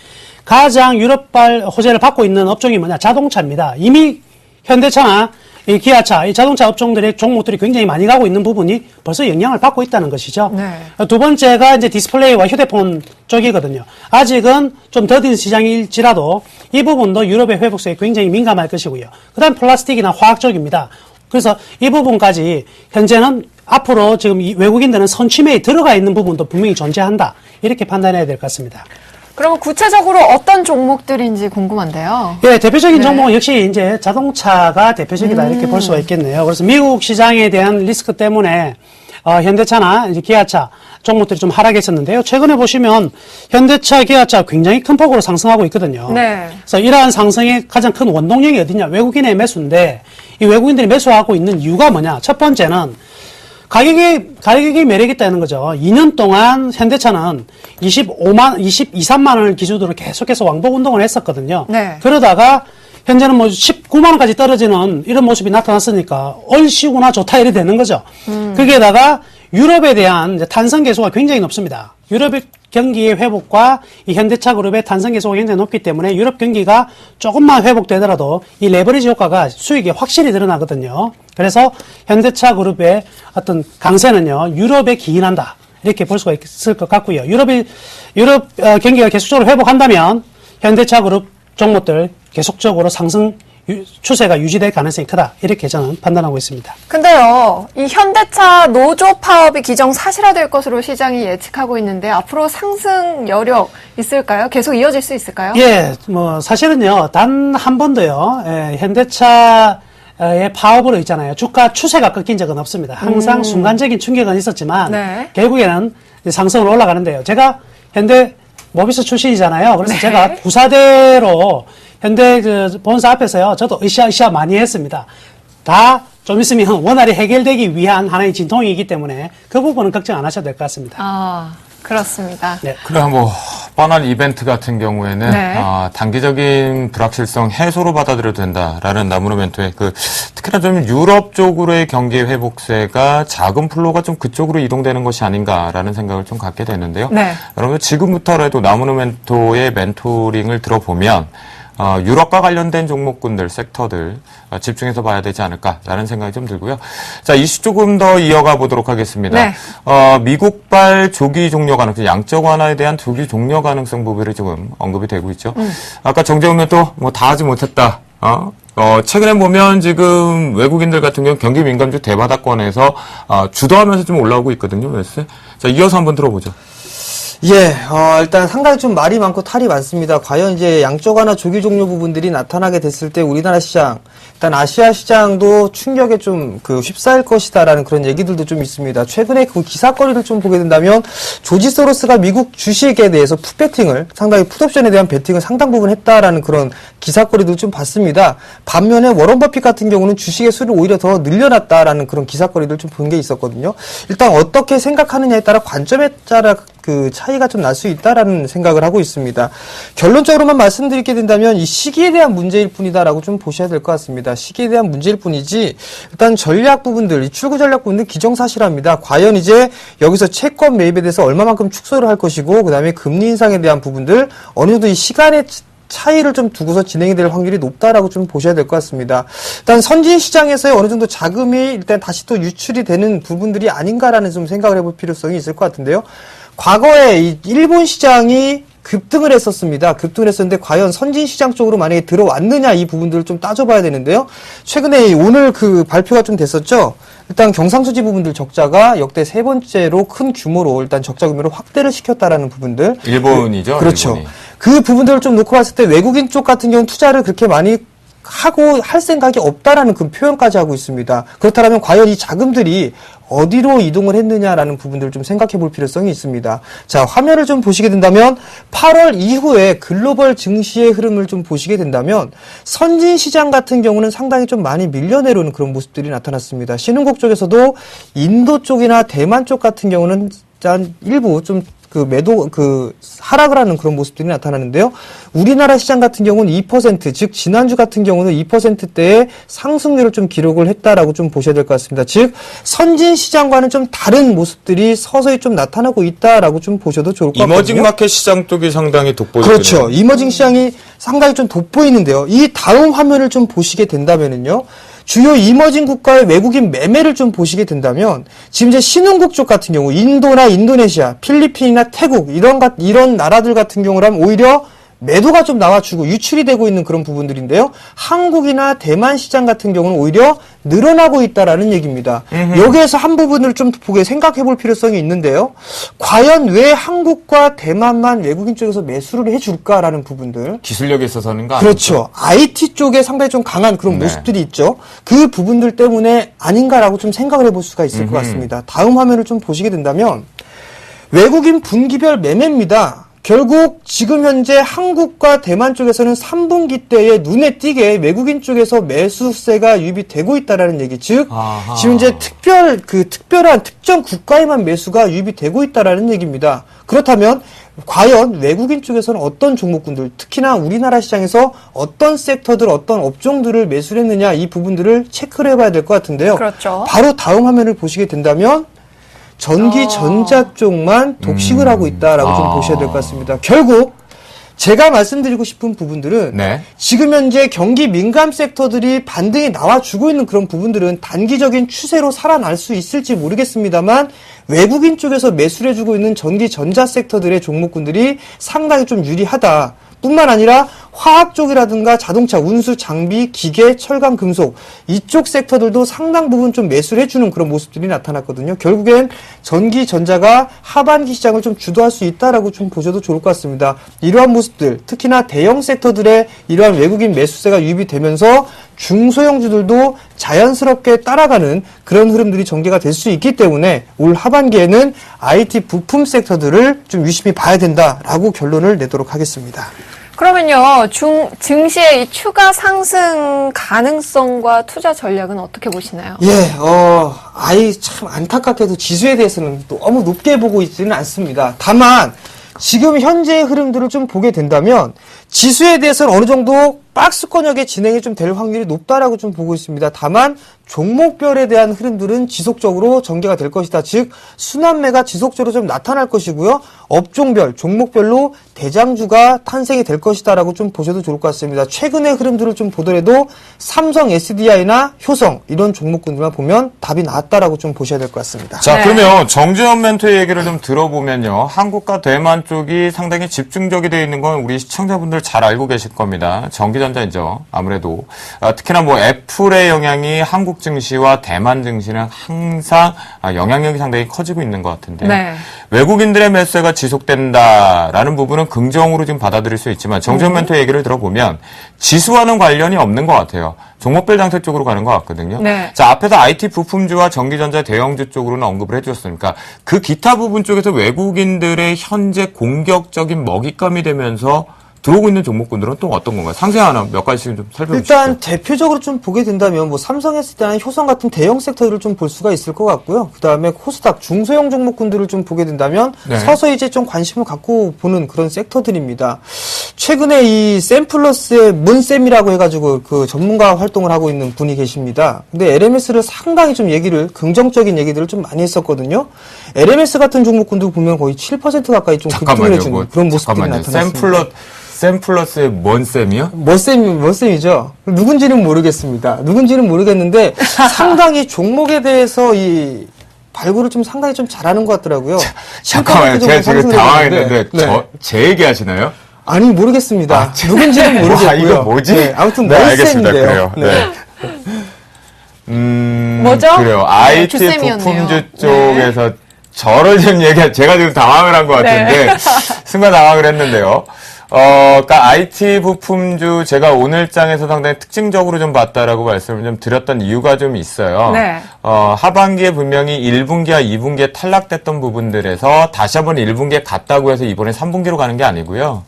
가장 유럽발 호재를 받고 있는 업종이 뭐냐? 자동차입니다. 이미 현대차나 이 기아차, 이 자동차 업종들의 종목들이 굉장히 많이 가고 있는 부분이 벌써 영향을 받고 있다는 것이죠. 네. 두 번째가 이제 디스플레이와 휴대폰 쪽이거든요. 아직은 좀 더딘 시장일지라도 이 부분도 유럽의 회복세에 굉장히 민감할 것이고요. 그 다음 플라스틱이나 화학 쪽입니다. 그래서 이 부분까지 현재는 앞으로 지금 이 외국인들은 선취매에 들어가 있는 부분도 분명히 존재한다. 이렇게 판단해야 될 것 같습니다. 그러면 구체적으로 어떤 종목들인지 궁금한데요. 예, 대표적인 네. 종목은 역시 이제 자동차가 대표적이다 이렇게 볼 수가 있겠네요. 그래서 미국 시장에 대한 리스크 때문에 현대차나 이제 기아차 종목들이 좀 하락했었는데요. 최근에 보시면 현대차, 기아차 굉장히 큰 폭으로 상승하고 있거든요. 네. 그래서 이러한 상승의 가장 큰 원동력이 어디냐? 외국인의 매수인데 이 외국인들이 매수하고 있는 이유가 뭐냐? 첫 번째는 가격이 매력있다는 거죠. 2년 동안 현대차는 23만 원을 기준으로 계속해서 왕복 운동을 했었거든요. 네. 그러다가 현재는 뭐 19만 원까지 떨어지는 이런 모습이 나타났으니까 얼씨구나 좋다 이래 되는 거죠. 거기에다가 유럽에 대한 이제 탄성 계수가 굉장히 높습니다. 유럽의 경기의 회복과 이 현대차 그룹의 탄성 계수가 굉장히 높기 때문에 유럽 경기가 조금만 회복되더라도 이 레버리지 효과가 수익이 확실히 드러나거든요. 그래서 현대차 그룹의 어떤 강세는요, 유럽에 기인한다. 이렇게 볼 수가 있을 것 같고요. 유럽 경기가 계속적으로 회복한다면 현대차 그룹 종목들 계속적으로 상승 추세가 유지될 가능성이 크다. 이렇게 저는 판단하고 있습니다. 근데요, 이 현대차 노조 파업이 기정사실화될 것으로 시장이 예측하고 있는데 앞으로 상승 여력 있을까요? 계속 이어질 수 있을까요? 예, 뭐 사실은요, 단 한 번도요, 현대차의 파업으로 있잖아요. 주가 추세가 꺾인 적은 없습니다. 항상 순간적인 충격은 있었지만 네. 결국에는 상승으로 올라가는데요. 제가 현대 모비스 출신이잖아요. 그래서 네. 제가 부사대로 현대 본사 앞에서요, 저도 으쌰으쌰 많이 했습니다. 다 좀 있으면 원활히 해결되기 위한 하나의 진통이기 때문에 그 부분은 걱정 안 하셔도 될 것 같습니다. 아, 그렇습니다. 네. 그래, 뭐, 뻔한 이벤트 같은 경우에는, 네. 단기적인 불확실성 해소로 받아들여도 된다라는 나무노멘토의 특히나 좀 유럽 쪽으로의 경기 회복세가 자금 플로우가 좀 그쪽으로 이동되는 것이 아닌가라는 생각을 좀 갖게 되는데요. 네. 여러분, 지금부터라도 나무노멘토의 멘토링을 들어보면, 유럽과 관련된 종목군들, 섹터들 집중해서 봐야 되지 않을까라는 생각이 좀 들고요. 자, 이슈 조금 더 이어가 보도록 하겠습니다. 네. 미국발 조기 종료 가능성, 양적 완화에 대한 조기 종료 가능성 부분이 지금 언급이 되고 있죠. 아까 정재훈 멘토 뭐 다 하지 못했다. 최근에 보면 지금 외국인들 같은 경우 경기 민감주 대바닥권에서 주도하면서 좀 올라오고 있거든요. 그래서 자, 이어서 한번 들어보죠. 예, 일단 상당히 좀 말이 많고 탈이 많습니다. 과연 이제 양적 완화 조기 종료 부분들이 나타나게 됐을 때 우리나라 시장, 일단 아시아 시장도 충격에 좀 휩싸일 것이다라는 그런 얘기들도 좀 있습니다. 최근에 그 기사거리를 좀 보게 된다면 조지 소로스가 미국 주식에 대해서 풋배팅을, 상당히 풋옵션에 대한 배팅을 상당 부분 했다라는 그런 기사거리도 좀 봤습니다. 반면에 워런 버핏 같은 경우는 주식의 수를 오히려 더 늘려놨다라는 그런 기사거리들 좀 본 게 있었거든요. 일단 어떻게 생각하느냐에 따라 관점에 따라 차이가 좀 날 수 있다라는 생각을 하고 있습니다. 결론적으로만 말씀드리게 된다면 이 시기에 대한 문제일 뿐이다라고 좀 보셔야 될 것 같습니다. 시기에 대한 문제일 뿐이지 일단 전략 부분들, 이 출구 전략 부분들 기정사실합니다. 과연 이제 여기서 채권 매입에 대해서 얼마만큼 축소를 할 것이고 그다음에 금리 인상에 대한 부분들 어느 정도 이 시간의 차이를 좀 두고서 진행이 될 확률이 높다라고 좀 보셔야 될 것 같습니다. 일단 선진 시장에서의 어느 정도 자금이 일단 다시 또 유출이 되는 부분들이 아닌가라는 좀 생각을 해볼 필요성이 있을 것 같은데요. 과거에 이 일본 시장이 급등을 했었습니다. 급등을 했었는데 과연 선진시장 쪽으로 만약에 들어왔느냐 이 부분들을 좀 따져봐야 되는데요. 최근에 오늘 그 발표가 좀 됐었죠. 일단 경상수지 부분들 적자가 역대 세 번째로 큰 규모로 일단 적자 규모를 확대를 시켰다라는 부분들. 일본이죠. 그렇죠. 일본이. 그 부분들을 좀 놓고 봤을 때 외국인 쪽 같은 경우는 투자를 그렇게 많이 하고 할 생각이 없다라는 그 표현까지 하고 있습니다. 그렇다면 과연 이 자금들이 어디로 이동을 했느냐라는 부분들을 좀 생각해 볼 필요성이 있습니다. 자, 화면을 좀 보시게 된다면 8월 이후에 글로벌 증시의 흐름을 좀 보시게 된다면 선진 시장 같은 경우는 상당히 좀 많이 밀려 내려오는 그런 모습들이 나타났습니다. 신흥국 쪽에서도 인도 쪽이나 대만 쪽 같은 경우는 일부 좀 하락을 하는 그런 모습들이 나타나는데요. 우리나라 시장 같은 경우는 2%, 즉, 지난주 같은 경우는 2%대의 상승률을 좀 기록을 했다라고 좀 보셔야 될 것 같습니다. 즉, 선진 시장과는 좀 다른 모습들이 서서히 좀 나타나고 있다라고 좀 보셔도 좋을 것 같거든요. 이머징 마켓 시장 쪽이 상당히 돋보이죠. 그렇죠. 이머징 시장이 상당히 좀 돋보이는데요. 이 다음 화면을 좀 보시게 된다면은요. 주요 이머징 국가의 외국인 매매를 좀 보시게 된다면 지금 이제 신흥국 쪽 같은 경우 인도나 인도네시아, 필리핀이나 태국 이런 나라들 같은 경우라면 오히려 매도가 좀 나와주고 유출이 되고 있는 그런 부분들인데요. 한국이나 대만 시장 같은 경우는 오히려 늘어나고 있다라는 얘기입니다. 여기에서 한 부분을 좀 보게 생각해 볼 필요성이 있는데요. 과연 왜 한국과 대만만 외국인 쪽에서 매수를 해줄까라는 부분들. 기술력에 있어서는 거 그렇죠. IT 쪽에 상당히 좀 강한 그런 네. 모습들이 있죠. 그 부분들 때문에 아닌가라고 좀 생각을 해볼 수가 있을 것 같습니다. 다음 화면을 좀 보시게 된다면 외국인 분기별 매매입니다. 결국 지금 현재 한국과 대만 쪽에서는 3분기 때에 눈에 띄게 외국인 쪽에서 매수세가 유입이 되고 있다라는 얘기. 즉, 아하. 지금 이제 특별한 특정 국가에만 매수가 유입이 되고 있다라는 얘기입니다. 그렇다면 과연 외국인 쪽에서는 어떤 종목군들, 특히나 우리나라 시장에서 어떤 섹터들, 어떤 업종들을 매수를 했느냐 이 부분들을 체크를 해봐야 될 것 같은데요. 그렇죠. 바로 다음 화면을 보시게 된다면 전기 전자 쪽만 독식을 하고 있다라고 좀 보셔야 될 것 같습니다. 결국 제가 말씀드리고 싶은 부분들은 네. 지금 현재 경기 민감 섹터들이 반등이 나와주고 있는 그런 부분들은 단기적인 추세로 살아날 수 있을지 모르겠습니다만 외국인 쪽에서 매수를 해주고 있는 전기 전자 섹터들의 종목군들이 상당히 좀 유리하다. 뿐만 아니라 화학 쪽이라든가 자동차, 운수, 장비, 기계, 철강, 금속 이쪽 섹터들도 상당 부분 좀 매수를 해주는 그런 모습들이 나타났거든요. 결국엔 전기, 전자가 하반기 시장을 좀 주도할 수 있다라고 좀 보셔도 좋을 것 같습니다. 이러한 모습들, 특히나 대형 섹터들의 이러한 외국인 매수세가 유입이 되면서 중소형주들도 자연스럽게 따라가는 그런 흐름들이 전개가 될 수 있기 때문에 올 하반기에는 IT 부품 섹터들을 좀 유심히 봐야 된다라고 결론을 내도록 하겠습니다. 그러면요, 증시의 이 추가 상승 가능성과 투자 전략은 어떻게 보시나요? 참 안타깝게도 지수에 대해서는 너무 높게 보고 있지는 않습니다. 다만, 지금 현재의 흐름들을 좀 보게 된다면, 지수에 대해서는 어느 정도 박스권역의 진행이 좀 될 확률이 높다라고 좀 보고 있습니다. 다만 종목별에 대한 흐름들은 지속적으로 전개가 될 것이다. 즉 순환매가 지속적으로 좀 나타날 것이고요. 업종별, 종목별로 대장주가 탄생이 될 것이다라고 좀 보셔도 좋을 것 같습니다. 최근의 흐름들을 좀 보더라도 삼성 SDI나 효성 이런 종목군들만 보면 답이 나왔다라고 좀 보셔야 될 것 같습니다. 자, 네. 그러면 정재현 멘토의 얘기를 좀 들어보면요. 한국과 대만 쪽이 상당히 집중적이 되어 있는 건 우리 시청자분들 잘 알고 계실 겁니다. 전기전자이죠. 아무래도. 특히나 뭐 애플의 영향이 한국 증시와 대만 증시는 항상 영향력이 상당히 커지고 있는 것 같은데. 네. 외국인들의 매수가 지속된다라는 부분은 긍정으로 지금 받아들일 수 있지만 정재현 멘토의 얘기를 들어보면 지수와는 관련이 없는 것 같아요. 종목별 장세 쪽으로 가는 것 같거든요. 네. 자, 앞에서 IT 부품주와 전기전자 대형주 쪽으로는 언급을 해주셨으니까 그 기타 부분 쪽에서 외국인들의 현재 공격적인 먹잇감이 되면서 들어오고 있는 종목군들은 또 어떤 건가요? 상세 하나 몇 가지씩 좀 살펴보시죠. 일단 대표적으로 좀 보게 된다면 뭐 삼성 SDI나 효성 같은 대형 섹터들을 좀 볼 수가 있을 것 같고요. 그다음에 코스닥 중소형 종목군들을 좀 보게 된다면 네. 서서히 이제 좀 관심을 갖고 보는 그런 섹터들입니다. 최근에 이 샘플러스의 문쌤이라고 해가지고 그 전문가 활동을 하고 있는 분이 계십니다. 근데 LMS를 상당히 좀 긍정적인 얘기들을 좀 많이 했었거든요. LMS 같은 종목군들 보면 거의 7% 가까이 좀 급등을 해주는 그런 모습들이 나타났습니다. 샘플러스의 뭔 셈이요? 멋쌤이죠. 누군지는 모르겠습니다. 누군지는 모르겠는데 상당히 종목에 대해서 발굴을 좀 상당히 좀 잘하는 것 같더라고요. 잠깐만요. 제가 지금 당황했는데 네. 제 얘기하시나요? 아니 모르겠습니다. 누군지는 모르겠고요. 와, 이거 뭐지? 네, 아무튼 네, 알겠습니다. 멀센인데요. 그래요. 네. 뭐죠? 그래요. IT 주쌤이었네요. 부품주 쪽에서 저를 지금 제가 지금 당황을 한 것 같은데, 순간 당황을 했는데요. 그러니까 IT 부품주 제가 오늘 장에서 상당히 특징적으로 좀 봤다라고 말씀을 좀 드렸던 이유가 좀 있어요. 네. 하반기에 분명히 1분기와 2분기에 탈락됐던 부분들에서 다시 한번 1분기에 갔다고 해서 이번에 3분기로 가는 게 아니고요.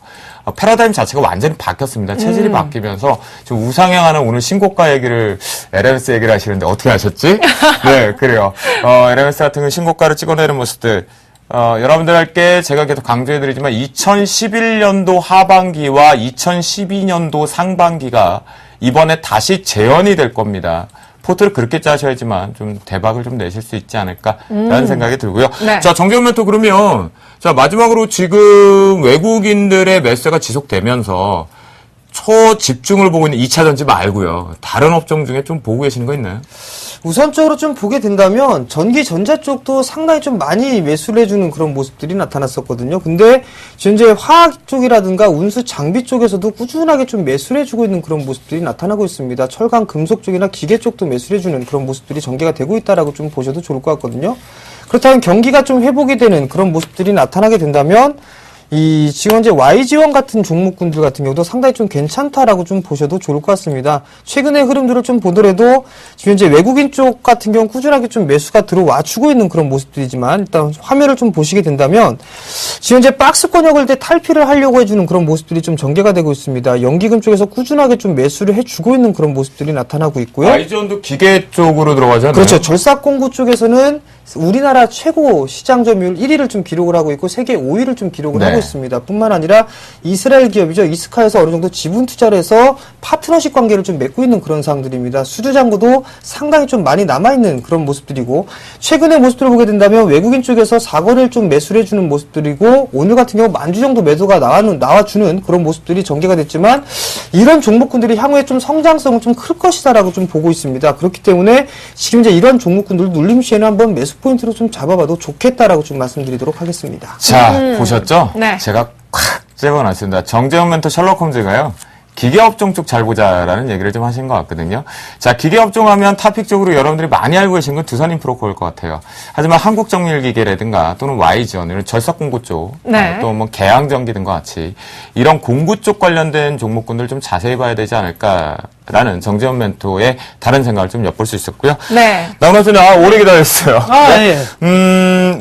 패러다임 자체가 완전히 바뀌었습니다. 체질이 바뀌면서 좀 우상향하는 오늘 신고가 얘기를 LMS 얘기를 하시는데 어떻게 하셨지? 네, 그래요. LMS 같은 경우 신고가를 찍어내는 모습들. 여러분들께 제가 계속 강조해드리지만 2011년도 하반기와 2012년도 상반기가 이번에 다시 재현이 될 겁니다. 포트를 그렇게 짜셔야지만 좀 대박을 좀 내실 수 있지 않을까라는 생각이 들고요. 네. 자, 정재훈 멘토 그러면 자, 마지막으로 지금 외국인들의 매수가 지속되면서 초집중을 보고 있는 2차 전지 말고요. 다른 업종 중에 좀 보고 계시는 거 있나요? 우선적으로 좀 보게 된다면 전기 전자 쪽도 상당히 좀 많이 매수를 해주는 그런 모습들이 나타났었거든요. 근데 현재 화학 쪽이라든가 운수 장비 쪽에서도 꾸준하게 좀 매수를 해주고 있는 그런 모습들이 나타나고 있습니다. 철강 금속 쪽이나 기계 쪽도 매수를 해주는 그런 모습들이 전개가 되고 있다라고 좀 보셔도 좋을 것 같거든요. 그렇다면 경기가 좀 회복이 되는 그런 모습들이 나타나게 된다면 지금 현재 YG원 같은 종목군들 같은 경우도 상당히 좀 괜찮다라고 좀 보셔도 좋을 것 같습니다. 최근의 흐름들을 좀 보더라도 지금 현재 외국인 쪽 같은 경우 꾸준하게 좀 매수가 들어와 주고 있는 그런 모습들이지만 일단 화면을 좀 보시게 된다면 지금 현재 박스권역을 탈피를 하려고 해주는 그런 모습들이 좀 전개가 되고 있습니다. 연기금 쪽에서 꾸준하게 좀 매수를 해주고 있는 그런 모습들이 나타나고 있고요. 아이존도 기계 쪽으로 들어가잖아요. 그렇죠. 절삭공구 쪽에서는 우리나라 최고 시장 점유율 1위를 좀 기록을 하고 있고 세계 5위를 좀 기록을 네. 하고 있습니다. 뿐만 아니라 이스라엘 기업이죠. 이스카에서 어느 정도 지분 투자를 해서 파트너십 관계를 좀 맺고 있는 그런 상황들입니다. 수주잔고도 상당히 좀 많이 남아있는 그런 모습들이고 최근의 모습들을 보게 된다면 외국인 쪽에서 사거리를 좀 매수를 해주는 모습들이고 오늘 같은 경우 만주 정도 매도가 나와주는 그런 모습들이 전개가 됐지만 이런 종목군들이 향후에 좀 성장성은 좀 클 것이다라고 좀 보고 있습니다. 그렇기 때문에 지금 이제 이런 종목군들 눌림 시에는 한번 매수 포인트로 좀 잡아봐도 좋겠다라고 좀 말씀드리도록 하겠습니다. 자, 보셨죠? 네. 제가 콱 집어놨습니다. 정재훈 멘토 셜록 홈즈가요. 기계업종 쪽 잘 보자라는 얘기를 좀 하신 것 같거든요. 자, 기계업종 하면 타픽적으로 여러분들이 많이 알고 계신 건 두산인프로코일 것 같아요. 하지만 한국정밀기계라든가 또는 Y전, 이런 절삭공구 쪽, 네. 또 뭐 계양전기 등과 같이 이런 공구 쪽 관련된 종목군들 좀 자세히 봐야 되지 않을까라는 정재훈 멘토의 다른 생각을 좀 엿볼 수 있었고요. 네. 나훈아선생님, 오래 기다렸어요. 예.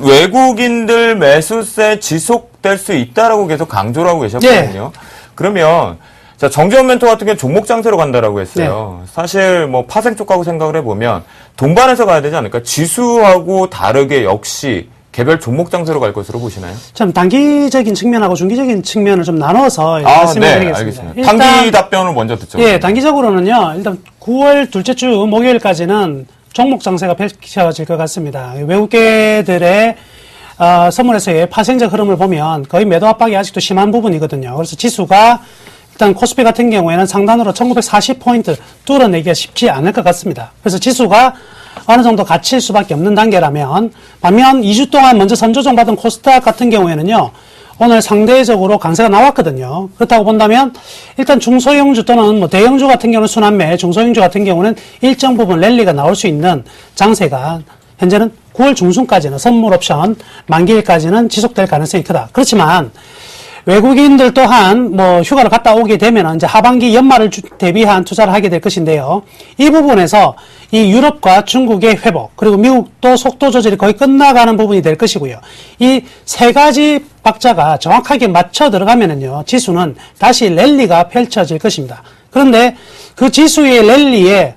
외국인들 매수세 지속될 수 있다라고 계속 강조를 하고 계셨거든요. 그러면 자, 정재훈 멘토 같은 경우는 종목 장세로 간다라고 했어요. 사실 뭐 파생 쪽하고 생각을 해보면 동반해서 가야 되지 않을까? 지수하고 다르게 역시 개별 종목 장세로 갈 것으로 보시나요? 참 단기적인 측면하고 중기적인 측면을 좀 나눠서 말씀을 드리겠습니다. 알겠습니다. 단기 답변을 먼저 듣죠. 예, 단기적으로는요. 일단 9월 둘째 주 목요일까지는 종목 장세가 펼쳐질 것 같습니다. 외국계들의 선물에서의 파생적 흐름을 보면 거의 매도 압박이 아직도 심한 부분이거든요. 그래서 지수가 일단 코스피 같은 경우에는 상단으로 1940포인트 뚫어내기가 쉽지 않을 것 같습니다. 그래서 지수가 어느 정도 갇힐 수밖에 없는 단계라면 반면 2주 동안 먼저 선조정받은 코스닥 같은 경우에는요. 오늘 상대적으로 강세가 나왔거든요. 그렇다고 본다면 일단 중소형주 또는 뭐 대형주 같은 경우는 순환매, 중소형주 같은 경우는 일정 부분 랠리가 나올 수 있는 장세가 현재는 9월 중순까지는 선물 옵션 만기일까지는 지속될 가능성이 크다. 그렇지만 외국인들 또한 뭐 휴가를 갔다 오게 되면 이제 하반기 연말을 대비한 투자를 하게 될 것인데요. 이 부분에서 이 유럽과 중국의 회복 그리고 미국도 속도 조절이 거의 끝나가는 부분이 될 것이고요. 이 세 가지 박자가 정확하게 맞춰 들어가면은요. 지수는 다시 랠리가 펼쳐질 것입니다. 그런데 그 지수의 랠리에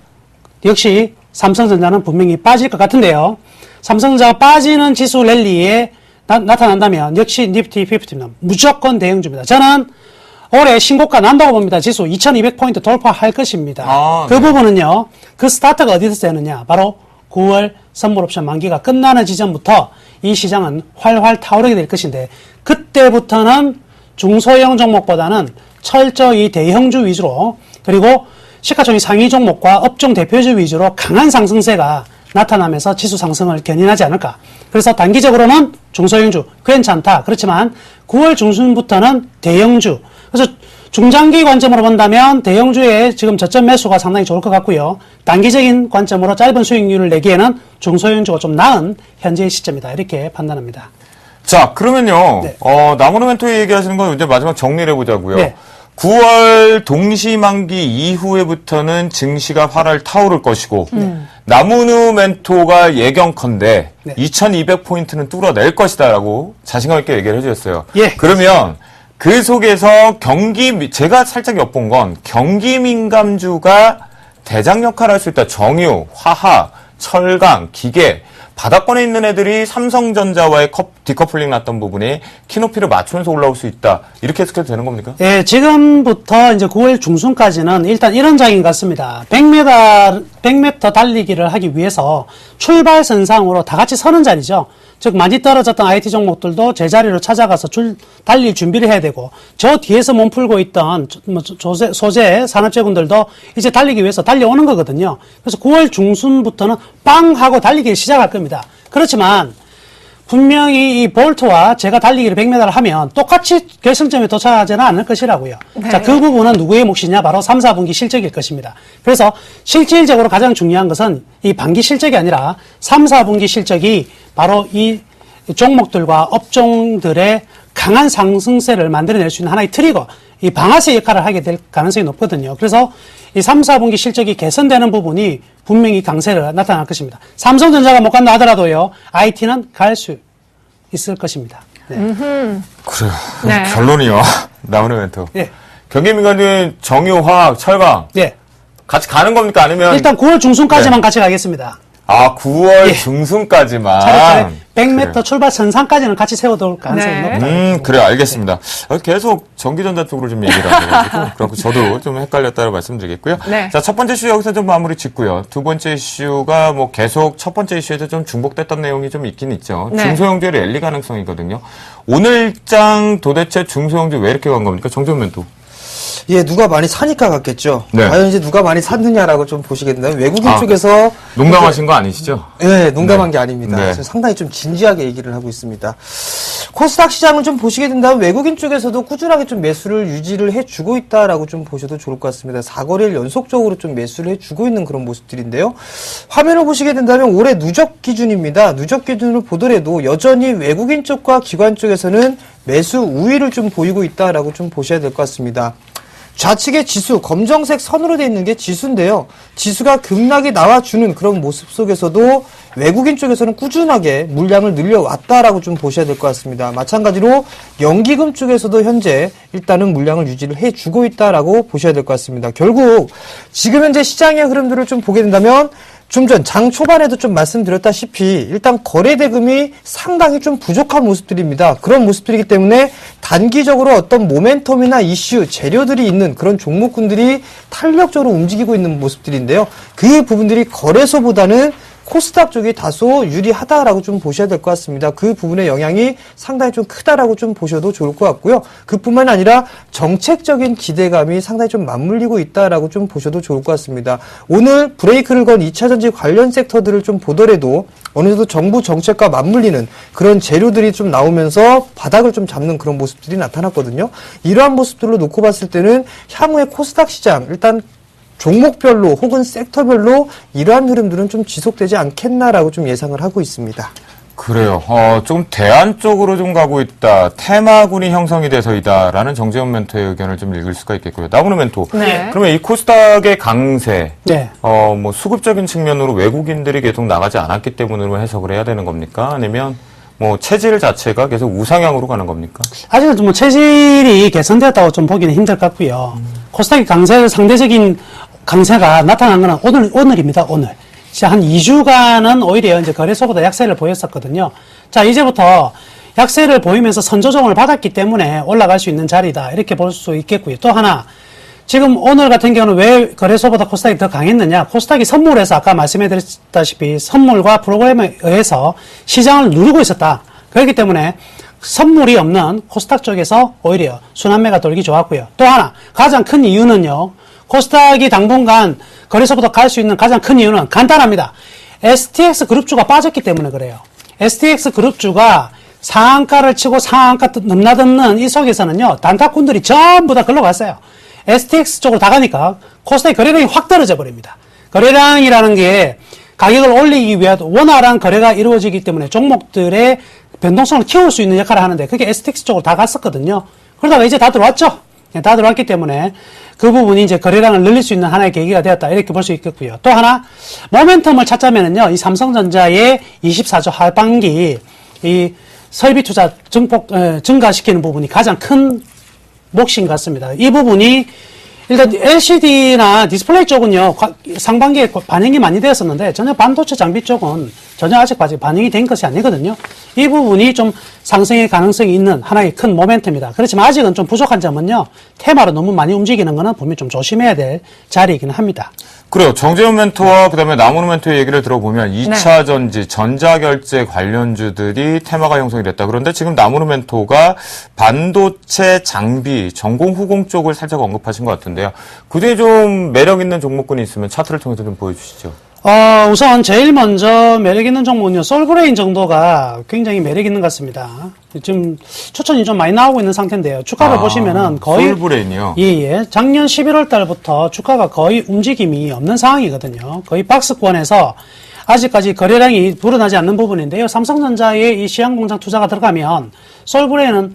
역시 삼성전자는 분명히 빠질 것 같은데요. 삼성전자가 빠지는 지수 랠리에 나타난다면 역시 니프티 50는 무조건 대형주입니다. 저는 올해 신고가 난다고 봅니다. 지수 2200포인트 돌파할 것입니다. 그 부분은요. 그 스타트가 어디서 되느냐. 바로 9월 선물옵션 만기가 끝나는 지점부터 이 시장은 활활 타오르게 될 것인데 그때부터는 중소형 종목보다는 철저히 대형주 위주로 그리고 시가총액 상위 종목과 업종 대표주 위주로 강한 상승세가 나타나면서 지수 상승을 견인하지 않을까. 그래서 단기적으로는 중소형주 괜찮다. 그렇지만 9월 중순부터는 대형주. 그래서 중장기 관점으로 본다면 대형주의 지금 저점 매수가 상당히 좋을 것 같고요. 단기적인 관점으로 짧은 수익률을 내기에는 중소형주가 좀 나은 현재의 시점이다. 이렇게 판단합니다. 자, 그러면요. 네. 나무노멘토 얘기하시는 건 이제 마지막 정리를 해보자고요. 네. 9월 동시만기 이후에부터는 증시가 활활 타오를 것이고 나무누멘토가 예경컨대 네. 2200포인트는 뚫어낼 것이다라고 자신감 있게 얘기를 해주셨어요. 예. 그러면 그 속에서 제가 살짝 엿본 건 경기 민감주가 대장 역할을 할 수 있다. 정유, 화학, 철강, 기계, 바닥권에 있는 애들이 삼성전자와의 디커플링 났던 부분에 키높이를 맞추면서 올라올 수 있다. 이렇게 해석해도 되는 겁니까? 예, 지금부터 이제 9월 중순까지는 일단 이런 장인 같습니다. 100m 달리기를 하기 위해서 출발선상으로 다 같이 서는 자리죠. 즉, 많이 떨어졌던 IT 종목들도 제자리로 찾아가서 달릴 준비를 해야 되고, 저 뒤에서 몸풀고 있던 소재, 산업재군들도 이제 달리기 위해서 달려오는 거거든요. 그래서 9월 중순부터는 빵! 하고 달리기를 시작할 겁니다. 그렇지만, 분명히 이 볼트와 제가 달리기를 100m를 하면 똑같이 결승점에 도착하지는 않을 것이라고요. 네. 자, 그 부분은 누구의 몫이냐? 바로 3, 4분기 실적일 것입니다. 그래서 실질적으로 가장 중요한 것은 이 반기 실적이 아니라 3, 4분기 실적이 바로 이 종목들과 업종들의 강한 상승세를 만들어낼 수 있는 하나의 트리거, 이 방아쇠 역할을 하게 될 가능성이 높거든요. 그래서 이 3, 4분기 실적이 개선되는 부분이 분명히 강세를 나타날 것입니다. 삼성전자가 못 간다 하더라도요, IT는 갈 수 있을 것입니다. 네. 그래요. 네. 결론이요. 나무누멘토. 예. 경기 민감주는 정유, 화학, 철강 네. 같이 가는 겁니까? 아니면 일단 9월 중순까지만 네. 같이 가겠습니다. 9월 예. 중순까지만 차례차례 100m 그래요. 출발 선상까지는 같이 세워둘 가능성이 네. 높다. 그래요. 알겠습니다. 계속 전기전자 쪽으로 좀 얘기를 하셔가지고, 그래갖고 저도 좀 헷갈렸다고 말씀드리겠고요. 네. 자, 첫 번째 이슈 여기서 좀 마무리 짓고요. 두 번째 이슈가 뭐 계속 첫 번째 이슈에도 좀 중복됐던 내용이 좀 있긴 있죠. 네. 중소형주의 랠리 가능성이거든요. 오늘장 도대체 중소형주 왜 이렇게 간 겁니까? 정전면도. 예, 누가 많이 사니까 갔겠죠. 네. 과연 이제 누가 많이 샀느냐라고 좀 보시게 된다면 외국인 아, 쪽에서 농담하신 거 아니시죠? 네, 농담한 네. 게 아닙니다. 네. 지금 상당히 좀 진지하게 얘기를 하고 있습니다. 코스닥 시장을 좀 보시게 된다면 외국인 쪽에서도 꾸준하게 좀 매수를 유지를 해주고 있다라고 좀 보셔도 좋을 것 같습니다. 4거래일 연속적으로 좀 매수를 해주고 있는 그런 모습들인데요. 화면을 보시게 된다면 올해 누적 기준입니다. 누적 기준으로 보더라도 여전히 외국인 쪽과 기관 쪽에서는 매수 우위를 좀 보이고 있다라고 좀 보셔야 될 것 같습니다. 좌측의 지수, 검정색 선으로 되어 있는 게 지수인데요. 지수가 급락이 나와주는 그런 모습 속에서도 외국인 쪽에서는 꾸준하게 물량을 늘려왔다라고 좀 보셔야 될 것 같습니다. 마찬가지로 연기금 쪽에서도 현재 일단은 물량을 유지를 해주고 있다라고 보셔야 될 것 같습니다. 결국 지금 현재 시장의 흐름들을 좀 보게 된다면 좀 전 장 초반에도 좀 말씀드렸다시피 일단 거래 대금이 상당히 좀 부족한 모습들입니다. 그런 모습들이기 때문에 단기적으로 어떤 모멘텀이나 이슈, 재료들이 있는 그런 종목군들이 탄력적으로 움직이고 있는 모습들인데요. 그 부분들이 거래소보다는 코스닥 쪽이 다소 유리하다라고 좀 보셔야 될 것 같습니다. 그 부분의 영향이 상당히 좀 크다라고 좀 보셔도 좋을 것 같고요. 그뿐만 아니라 정책적인 기대감이 상당히 좀 맞물리고 있다라고 좀 보셔도 좋을 것 같습니다. 오늘 브레이크를 건 2차전지 관련 섹터들을 좀 보더라도 어느 정도 정부 정책과 맞물리는 그런 재료들이 좀 나오면서 바닥을 좀 잡는 그런 모습들이 나타났거든요. 이러한 모습들로 놓고 봤을 때는 향후의 코스닥 시장 일단 종목별로 혹은 섹터별로 이러한 흐름들은 좀 지속되지 않겠나라고 좀 예상을 하고 있습니다. 그래요. 좀 대안 쪽으로 좀 가고 있다. 테마군이 형성이 돼서이다라는 정재훈 멘토의 의견을 좀 읽을 수가 있겠고요. 나무는 멘토. 네. 그러면 이 코스닥의 강세, 네. 뭐 수급적인 측면으로 외국인들이 계속 나가지 않았기 때문으로 해석을 해야 되는 겁니까? 아니면 뭐 체질 자체가 계속 우상향으로 가는 겁니까? 아직은 좀 뭐 체질이 개선되었다고 좀 보기는 힘들 것 같고요. 코스닥의 상대적인 강세가 나타난 건 오늘입니다, 오늘. 한 2주간은 오히려 이제 거래소보다 약세를 보였었거든요. 자, 이제부터 약세를 보이면서 선조정을 받았기 때문에 올라갈 수 있는 자리다. 이렇게 볼 수 있겠고요. 또 하나, 지금 오늘 같은 경우는 왜 거래소보다 코스닥이 더 강했느냐? 코스닥이 선물에서 아까 말씀해드렸다시피 선물과 프로그램에 의해서 시장을 누르고 있었다. 그렇기 때문에 선물이 없는 코스닥 쪽에서 오히려 순환매가 돌기 좋았고요. 또 하나, 가장 큰 이유는요. 코스닥이 당분간 거래소보다 갈 수 있는 가장 큰 이유는 간단합니다. STX 그룹주가 빠졌기 때문에 그래요. STX 그룹주가 상한가를 치고 상한가 넘나드는 이 속에서는요, 단타꾼들이 전부 다 글로 갔어요. STX 쪽으로 다 가니까 코스닥의 거래량이 확 떨어져 버립니다. 거래량이라는 게 가격을 올리기 위한 원활한 거래가 이루어지기 때문에 종목들의 변동성을 키울 수 있는 역할을 하는데 그게 STX 쪽으로 다 갔었거든요. 그러다가 이제 다 들어왔죠. 다 들어왔기 때문에 그 부분이 이제 거래량을 늘릴 수 있는 하나의 계기가 되었다. 이렇게 볼 수 있겠고요. 또 하나, 모멘텀을 찾자면은요, 이 삼성전자의 24조 하반기 이 설비 투자 증가시키는 부분이 가장 큰 몫인 것 같습니다. 이 부분이 일단 LCD나 디스플레이 쪽은요, 상반기에 반영이 많이 되었었는데, 전혀 반도체 장비 쪽은 전혀 아직 반영이 된 것이 아니거든요. 이 부분이 좀 상승의 가능성이 있는 하나의 큰 모멘텀이다. 그렇지만 아직은 좀 부족한 점은요, 테마로 너무 많이 움직이는 거는 분명히 좀 조심해야 될 자리이긴 합니다. 그래요. 정재훈 멘토와 그다음에 남은우 멘토의 얘기를 들어보면 2차 전지, 전자결제 관련주들이 테마가 형성이 됐다. 그런데 지금 남은우 멘토가 반도체 장비, 전공 후공 쪽을 살짝 언급하신 것 같은데요. 그중에 좀 매력 있는 종목군이 있으면 차트를 통해서 좀 보여주시죠. 우선 제일 먼저 매력 있는 종목은요, 솔브레인 정도가 굉장히 매력 있는 것 같습니다. 지금 추천이 좀 많이 나오고 있는 상태인데요. 주가를 보시면은 거의. 솔브레인이요? 예. 작년 11월 달부터 주가가 거의 움직임이 없는 상황이거든요. 거의 박스권에서 아직까지 거래량이 불어나지 않는 부분인데요. 삼성전자의 이 시향공장 투자가 들어가면 솔브레인은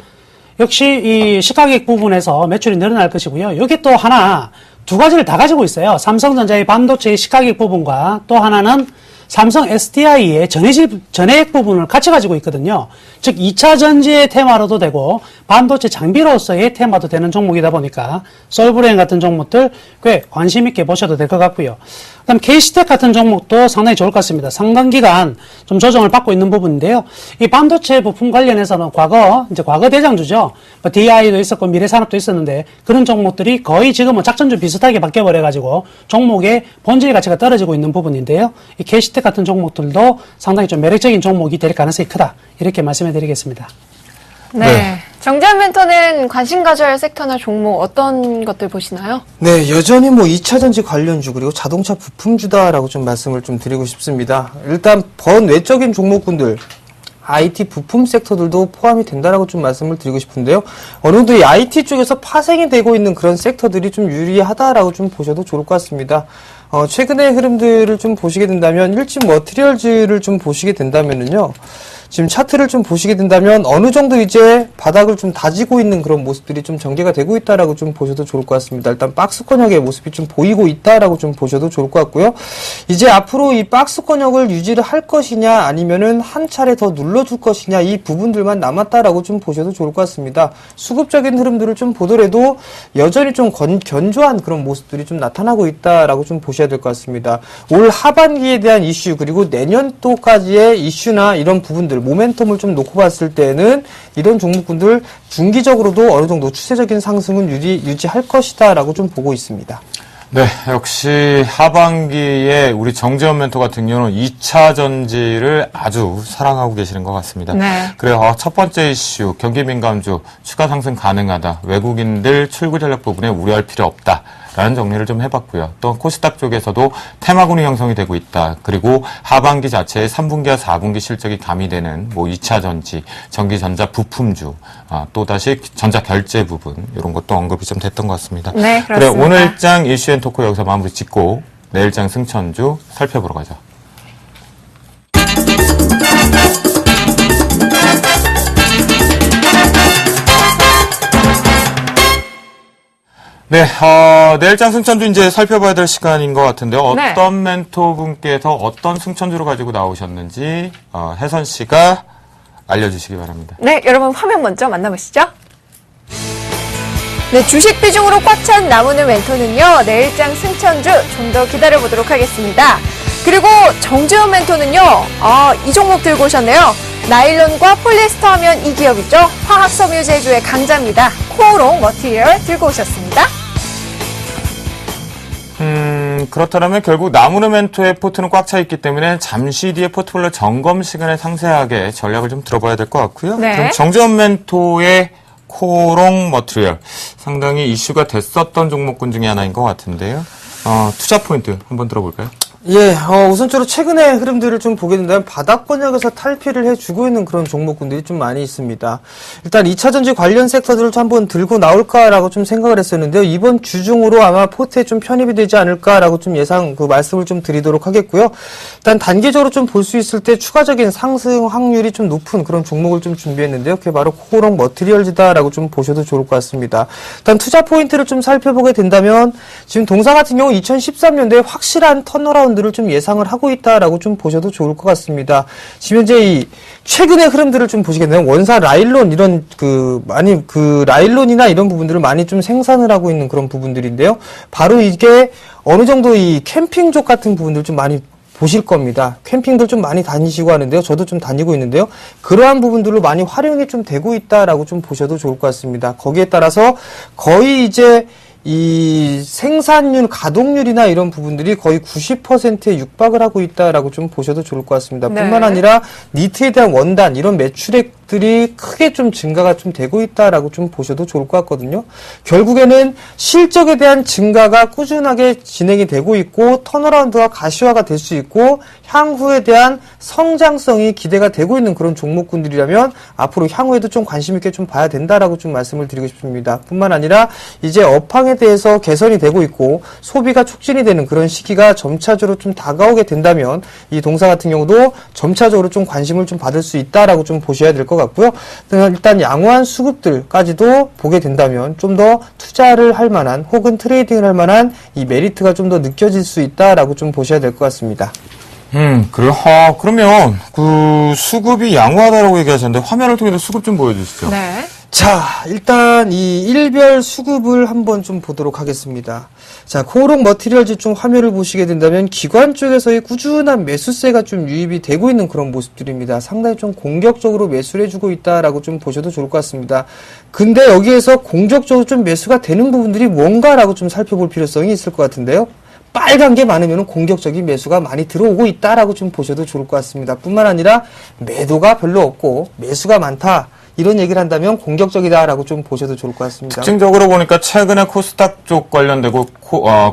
역시 이 시가격 부분에서 매출이 늘어날 것이고요. 여기 또 하나, 두 가지를 다 가지고 있어요. 삼성전자의 반도체의 시가격 부분과 또 하나는 삼성 SDI의 전해액 부분을 같이 가지고 있거든요. 즉 2차 전지의 테마로도 되고 반도체 장비로서의 테마도 되는 종목이다 보니까 솔브레인 같은 종목들 꽤 관심 있게 보셔도 될 것 같고요. 그다음 K시텍 같은 종목도 상당히 좋을 것 같습니다. 상당 기간 좀 조정을 받고 있는 부분인데요. 이 반도체 부품 관련해서는 과거 대장주죠. 뭐 DI도 있었고 미래산업도 있었는데 그런 종목들이 거의 지금은 작전주 비슷하게 바뀌어버려가지고 종목의 본질 가치가 떨어지고 있는 부분인데요. 이 K시텍 같은 종목들도 상당히 좀 매력적인 종목이 될 가능성이 크다. 이렇게 말씀해 드리겠습니다. 네. 정재훈 멘토는 관심 가져야 할 섹터나 종목 어떤 것들 보시나요? 네, 여전히 뭐 2차전지 관련주 그리고 자동차 부품주다라고 좀 말씀을 좀 드리고 싶습니다. 일단 번외적인 종목군들 IT 부품 섹터들도 포함이 된다라고 좀 말씀을 드리고 싶은데요. 어느 정도 이 IT 쪽에서 파생이 되고 있는 그런 섹터들이 좀 유리하다라고 좀 보셔도 좋을 것 같습니다. 최근의 흐름들을 좀 보시게 된다면 일진 머티리얼즈를 좀 보시게 된다면은요. 지금 차트를 좀 보시게 된다면 어느 정도 이제 바닥을 좀 다지고 있는 그런 모습들이 좀 전개가 되고 있다라고 좀 보셔도 좋을 것 같습니다. 일단 박스권역의 모습이 좀 보이고 있다라고 좀 보셔도 좋을 것 같고요. 이제 앞으로 이 박스권역을 유지를 할 것이냐 아니면은 한 차례 더 눌러줄 것이냐 이 부분들만 남았다라고 좀 보셔도 좋을 것 같습니다. 수급적인 흐름들을 좀 보더라도 여전히 좀 견조한 그런 모습들이 좀 나타나고 있다라고 좀 보셔야 될 것 같습니다. 올 하반기에 대한 이슈 그리고 내년도까지의 이슈나 이런 부분들 모멘텀을 좀 놓고 봤을 때는 이런 종목군들 중기적으로도 어느 정도 추세적인 상승은 유지할 것이다 라고 좀 보고 있습니다. 네, 역시 하반기에 우리 정재훈 멘토 같은 경우는 2차 전지를 아주 사랑하고 계시는 것 같습니다. 네. 그래요. 첫 번째 이슈, 경기 민감주, 추가 상승 가능하다. 외국인들 출구 전략 부분에 우려할 필요 없다. 라는 정리를 좀 해봤고요. 또 코스닥 쪽에서도 테마군이 형성이 되고 있다. 그리고 하반기 자체에 3분기와 4분기 실적이 가미되는 뭐 2차 전지, 전기전자 부품주, 또다시 전자 결제 부분 이런 것도 언급이 좀 됐던 것 같습니다. 네, 그렇습니다. 그래 오늘 장 이슈앤토크 여기서 마무리 짓고 내일 장 승천주 살펴보러 가죠. 네, 내일장 승천주 이제 살펴봐야 될 시간인 것 같은데요. 어떤 멘토분께서 어떤 승천주를 가지고 나오셨는지, 혜선 씨가 알려주시기 바랍니다. 네, 여러분 화면 먼저 만나보시죠. 네, 주식 비중으로 꽉 찬 남은우 멘토는요, 내일장 승천주 좀 더 기다려보도록 하겠습니다. 그리고 정재훈 멘토는요, 이 종목 들고 오셨네요. 나일론과 폴리에스터 하면 이 기업이죠. 화학섬유 제조의 강자입니다. 코오롱 머티리얼 들고 오셨습니다. 그렇다면 결국 남은우 멘토의 포트는 꽉 차 있기 때문에 잠시 뒤에 포트폴리오 점검 시간에 상세하게 전략을 좀 들어봐야 될 것 같고요. 네. 그럼 정재훈 멘토의 코오롱 머티리얼 상당히 이슈가 됐었던 종목군 중에 하나인 것 같은데요. 투자 포인트 한번 들어볼까요? 예, 우선적으로 최근의 흐름들을 좀 보게 된다면 바닥권역에서 탈피를 해주고 있는 그런 종목군들이 좀 많이 있습니다. 일단 2차전지 관련 섹터들을 좀 한번 들고 나올까라고 좀 생각을 했었는데요. 이번 주 중으로 아마 포트에 좀 편입이 되지 않을까라고 좀 말씀을 좀 드리도록 하겠고요. 일단 단기적으로 좀 볼 수 있을 때 추가적인 상승 확률이 좀 높은 그런 종목을 좀 준비했는데요. 그게 바로 코오롱 머티리얼즈다라고 좀 보셔도 좋을 것 같습니다. 일단 투자 포인트를 좀 살펴보게 된다면 지금 동사 같은 경우 2013년도에 확실한 턴어라운드를 좀 예상을 하고 있다라고 좀 보셔도 좋을 것 같습니다. 지금 현재 이 최근의 흐름들을 좀 보시게 되면 원사 라일론 이런 라일론이나 이런 부분들을 많이 좀 생산을 하고 있는 그런 부분들인데요. 바로 이게 어느 정도 이 캠핑족 같은 부분들 좀 많이 보실 겁니다. 캠핑들 좀 많이 다니시고 하는데요. 저도 좀 다니고 있는데요. 그러한 부분들로 많이 활용이 좀 되고 있다라고 좀 보셔도 좋을 것 같습니다. 거기에 따라서 거의 이제 이 생산률, 가동률이나 이런 부분들이 거의 90%에 육박을 하고 있다라고 좀 보셔도 좋을 것 같습니다. 네. 뿐만 아니라 니트에 대한 원단, 이런 매출액들이 크게 좀 증가가 좀 되고 있다라고 좀 보셔도 좋을 것 같거든요. 결국에는 실적에 대한 증가가 꾸준하게 진행이 되고 있고, 턴어라운드와 가시화가 될 수 있고, 향후에 대한 성장성이 기대가 되고 있는 그런 종목군들이라면 앞으로 향후에도 좀 관심 있게 좀 봐야 된다라고 좀 말씀을 드리고 싶습니다. 뿐만 아니라 이제 업황에 대해서 개선이 되고 있고 소비가 촉진이 되는 그런 시기가 점차적으로 좀 다가오게 된다면 이 동사 같은 경우도 점차적으로 좀 관심을 좀 받을 수 있다라고 좀 보셔야 될 것 같고요. 일단 양호한 수급들까지도 보게 된다면 좀 더 투자를 할 만한 혹은 트레이딩을 할 만한 이 메리트가 좀 더 느껴질 수 있다라고 좀 보셔야 될 것 같습니다. 그래요? 그러면 수급이 양호하다라고 얘기하셨는데 화면을 통해서 수급 좀 보여주시죠. 네. 자, 일단 이 일별 수급을 한번 좀 보도록 하겠습니다. 자, 코오롱 머티리얼즈 좀 화면을 보시게 된다면 기관 쪽에서의 꾸준한 매수세가 좀 유입이 되고 있는 그런 모습들입니다. 상당히 좀 공격적으로 매수를 해주고 있다라고 좀 보셔도 좋을 것 같습니다. 근데 여기에서 공격적으로 좀 매수가 되는 부분들이 뭔가라고 좀 살펴볼 필요성이 있을 것 같은데요. 빨간 게 많으면 공격적인 매수가 많이 들어오고 있다라고 좀 보셔도 좋을 것 같습니다. 뿐만 아니라 매도가 별로 없고 매수가 많다. 이런 얘기를 한다면 공격적이다라고 좀 보셔도 좋을 것 같습니다. 특징적으로 보니까 최근에 코스닥 쪽 관련되고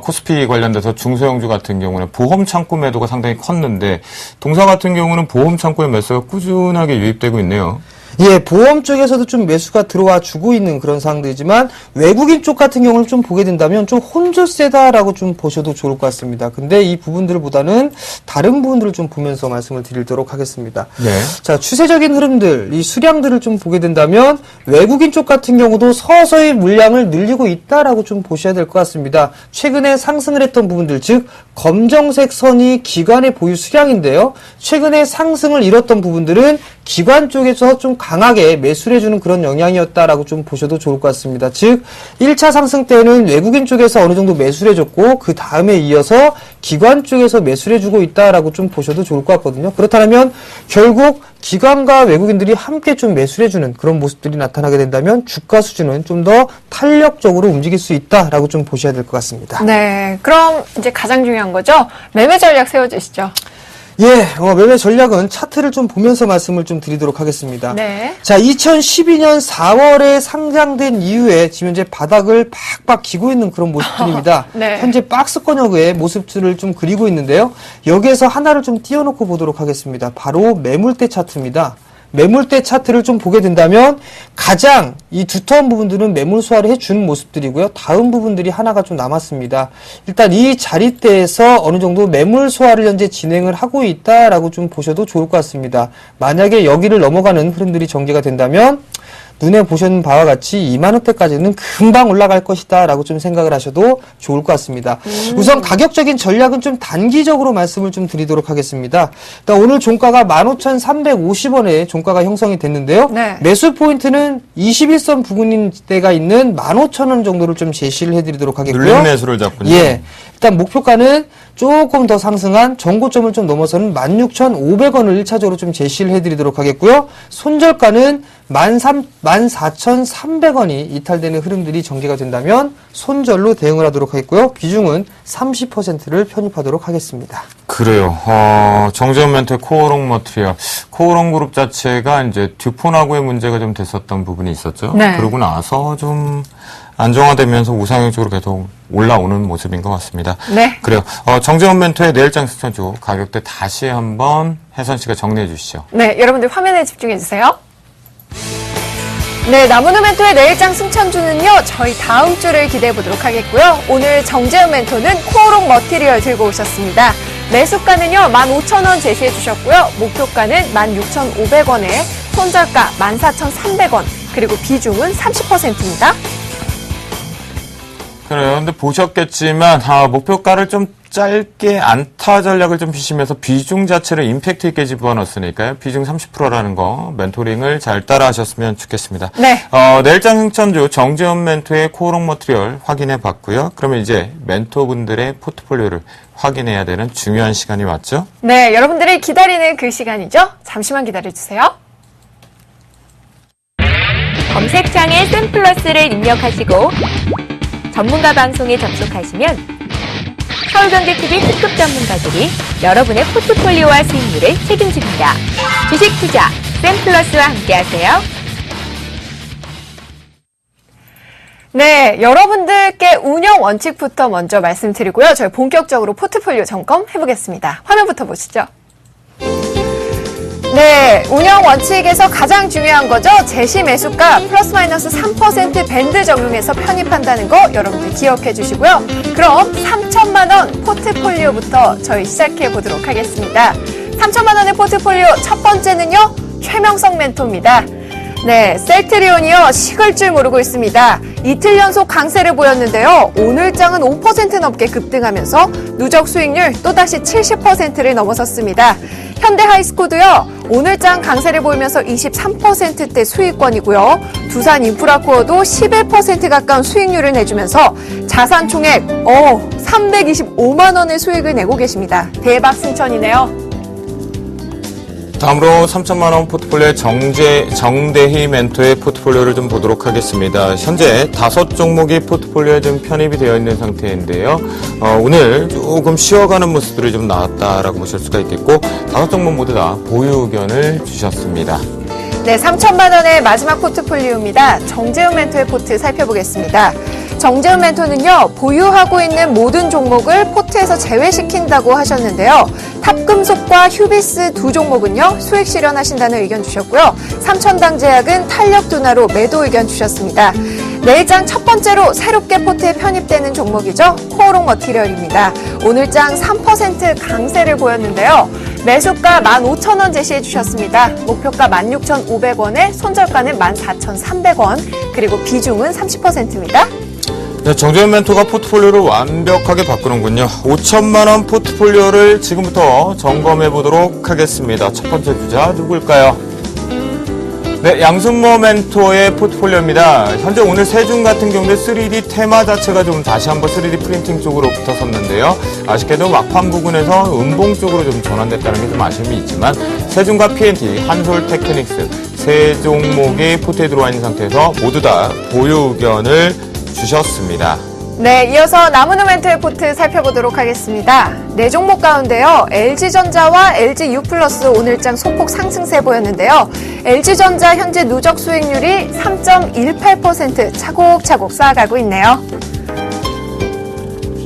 코스피 관련돼서 중소형주 같은 경우는 보험 창구 매도가 상당히 컸는데 동사 같은 경우는 보험 창구의 매수가 꾸준하게 유입되고 있네요. 예, 보험 쪽에서도 좀 매수가 들어와 주고 있는 그런 상황들이지만 외국인 쪽 같은 경우를 좀 보게 된다면 좀 혼조세다라고 좀 보셔도 좋을 것 같습니다. 근데 이 부분들보다는 다른 부분들을 좀 보면서 말씀을 드리도록 하겠습니다. 네. 자, 추세적인 흐름들, 이 수량들을 좀 보게 된다면 외국인 쪽 같은 경우도 서서히 물량을 늘리고 있다라고 좀 보셔야 될 것 같습니다. 최근에 상승을 했던 부분들, 즉 검정색 선이 기관의 보유 수량인데요. 최근에 상승을 이뤘던 부분들은 기관 쪽에서 좀 강하게 매수를 해주는 그런 영향이었다라고 좀 보셔도 좋을 것 같습니다. 즉 1차 상승 때는 외국인 쪽에서 어느 정도 매수를 해줬고 그 다음에 이어서 기관 쪽에서 매수를 해주고 있다라고 좀 보셔도 좋을 것 같거든요. 그렇다면 결국 기관과 외국인들이 함께 좀 매수를 해주는 그런 모습들이 나타나게 된다면 주가 수준은 좀 더 탄력적으로 움직일 수 있다라고 좀 보셔야 될 것 같습니다. 네. 그럼 이제 가장 중요한 거죠. 매매 전략 세워주시죠. 예, 매매 전략은 차트를 좀 보면서 말씀을 좀 드리도록 하겠습니다. 네. 자, 2012년 4월에 상장된 이후에 지금 현재 바닥을 팍팍 기고 있는 그런 모습들입니다. 네. 현재 박스권역의 모습들을 좀 그리고 있는데요. 여기에서 하나를 좀 띄워놓고 보도록 하겠습니다. 바로 매물대 차트입니다. 매물대 차트를 좀 보게 된다면 가장 이 두터운 부분들은 매물 소화를 해주는 모습들이고요. 다음 부분들이 하나가 좀 남았습니다. 일단 이 자리대에서 어느 정도 매물 소화를 현재 진행을 하고 있다라고 좀 보셔도 좋을 것 같습니다. 만약에 여기를 넘어가는 흐름들이 전개가 된다면 눈에 보시는 바와 같이 2만 원대까지는 금방 올라갈 것이다 라고 좀 생각을 하셔도 좋을 것 같습니다. 우선 가격적인 전략은 좀 단기적으로 말씀을 좀 드리도록 하겠습니다. 일단 오늘 종가가 15,350원에 종가가 형성이 됐는데요. 네. 매수 포인트는 21선 부근대가 있는 15,000원 정도를 좀 제시를 해드리도록 하겠고요. 눌림 매수를 잡군요. 예. 일단 목표가는 조금 더 상승한 전고점을 좀 넘어서는 16,500원을 1차적으로 좀 제시를 해드리도록 하겠고요. 손절가는 14,300원이 이탈되는 흐름들이 전개가 된다면 손절로 대응을 하도록 하겠고요. 비중은 30%를 편입하도록 하겠습니다. 그래요. 정재훈 멘토의 코오롱 머티리얼. 코오롱 그룹 자체가 이제 듀폰하고의 문제가 좀 됐었던 부분이 있었죠. 네. 그러고 나서 좀 안정화되면서 우상향 쪽으로 계속 올라오는 모습인 것 같습니다. 네. 그래요. 정재원 멘토의 내일장 승천주 가격대 다시 한번 혜선 씨가 정리해 주시죠. 네, 여러분들 화면에 집중해 주세요. 네, 나무누 멘토의 내일장 승천주는요, 저희 다음 주를 기대해 보도록 하겠고요. 오늘 정재훈 멘토는 코오롱 머티리얼 들고 오셨습니다. 매수가는요, 15,000원 제시해 주셨고요. 목표가는 16,500원에 손절가 14,300원, 그리고 비중은 30%입니다. 그래요. 근데 보셨겠지만, 목표가를 좀 짧게 안타 전략을 좀 피시면서 비중 자체를 임팩트 있게 집어넣었으니까요. 비중 30%라는 거, 멘토링을 잘 따라 하셨으면 좋겠습니다. 네. 내일장 승천주 정재원 멘토의 코오롱 머티리얼 확인해 봤고요. 그러면 이제 멘토분들의 포트폴리오를 확인해야 되는 중요한 시간이 왔죠? 네, 여러분들이 기다리는 그 시간이죠. 잠시만 기다려주세요. 검색창에 샘플러스를 입력하시고 전문가 방송에 접속하시면 서울경제TV 특급 전문가들이 여러분의 포트폴리오와 수익률을 책임집니다. 주식 투자 샘플러스와 함께하세요. 네, 여러분들께 운영 원칙부터 먼저 말씀드리고요. 저희 본격적으로 포트폴리오 점검해보겠습니다. 화면부터 보시죠. 네, 운영 원칙에서 가장 중요한 거죠. 제시 매수가 플러스 마이너스 3% 밴드 적용해서 편입한다는 거 여러분들 기억해 주시고요. 그럼 3천만 원 포트폴리오부터 저희 시작해 보도록 하겠습니다. 3천만 원의 포트폴리오 첫 번째는요, 최명성 멘토입니다. 네, 셀트리온이요, 식을 줄 모르고 있습니다. 이틀 연속 강세를 보였는데요. 오늘장은 5% 넘게 급등하면서 누적 수익률 또다시 70%를 넘어섰습니다. 현대하이스코도요, 오늘장 강세를 보이면서 23%대 수익권이고요. 두산인프라코어도 11% 가까운 수익률을 내주면서 자산 총액 325만 원의 수익을 내고 계십니다. 대박 승천이네요. 다음으로 3천만 원 포트폴리오의 정대희 멘토의 포트폴리오를 좀 보도록 하겠습니다. 현재 5종목이 포트폴리오에 좀 편입이 되어 있는 상태인데요. 오늘 조금 쉬어가는 모습들이 좀 나왔다라고 보실 수가 있겠고, 5종목 모두 다 보유 의견을 주셨습니다. 네, 3천만 원의 마지막 포트폴리오입니다. 정재훈 멘토의 포트 살펴보겠습니다. 정재훈 멘토는요, 보유하고 있는 모든 종목을 포트에서 제외시킨다고 하셨는데요. 탑금속과 휴비스 두 종목은요, 수익 실현하신다는 의견 주셨고요. 삼천당 제약은 탄력 둔화로 매도 의견 주셨습니다. 내일장 첫 번째로 새롭게 포트에 편입되는 종목이죠. 코오롱 머티리얼입니다. 오늘장 3% 강세를 보였는데요. 매수가 15,000원 제시해 주셨습니다. 목표가 16,500원에 손절가는 14,300원, 그리고 비중은 30%입니다. 네, 정재훈 멘토가 포트폴리오를 완벽하게 바꾸는군요. 5천만 원 포트폴리오를 지금부터 점검해 보도록 하겠습니다. 첫 번째 주자 누굴까요? 네, 양순모 멘토의 포트폴리오입니다. 현재 오늘 세중 같은 경우에 3D 테마 자체가 좀 다시 한번 3D 프린팅 쪽으로 붙었었는데요. 아쉽게도 막판 부근에서 음봉 쪽으로 좀 전환됐다는 게 좀 아쉬움이 있지만, 세중과 PNT, 한솔 테크닉스 세 종목이 포트에 들어와 있는 상태에서 모두 다 보유 의견을 주셨습니다. 네, 이어서 나무누 멘토의 포트 살펴보도록 하겠습니다. 네 종목 가운데요, LG전자와 LGU 플러스 오늘장 소폭 상승세 보였는데요. LG전자 현재 누적 수익률이 3.18% 차곡차곡 쌓아가고 있네요.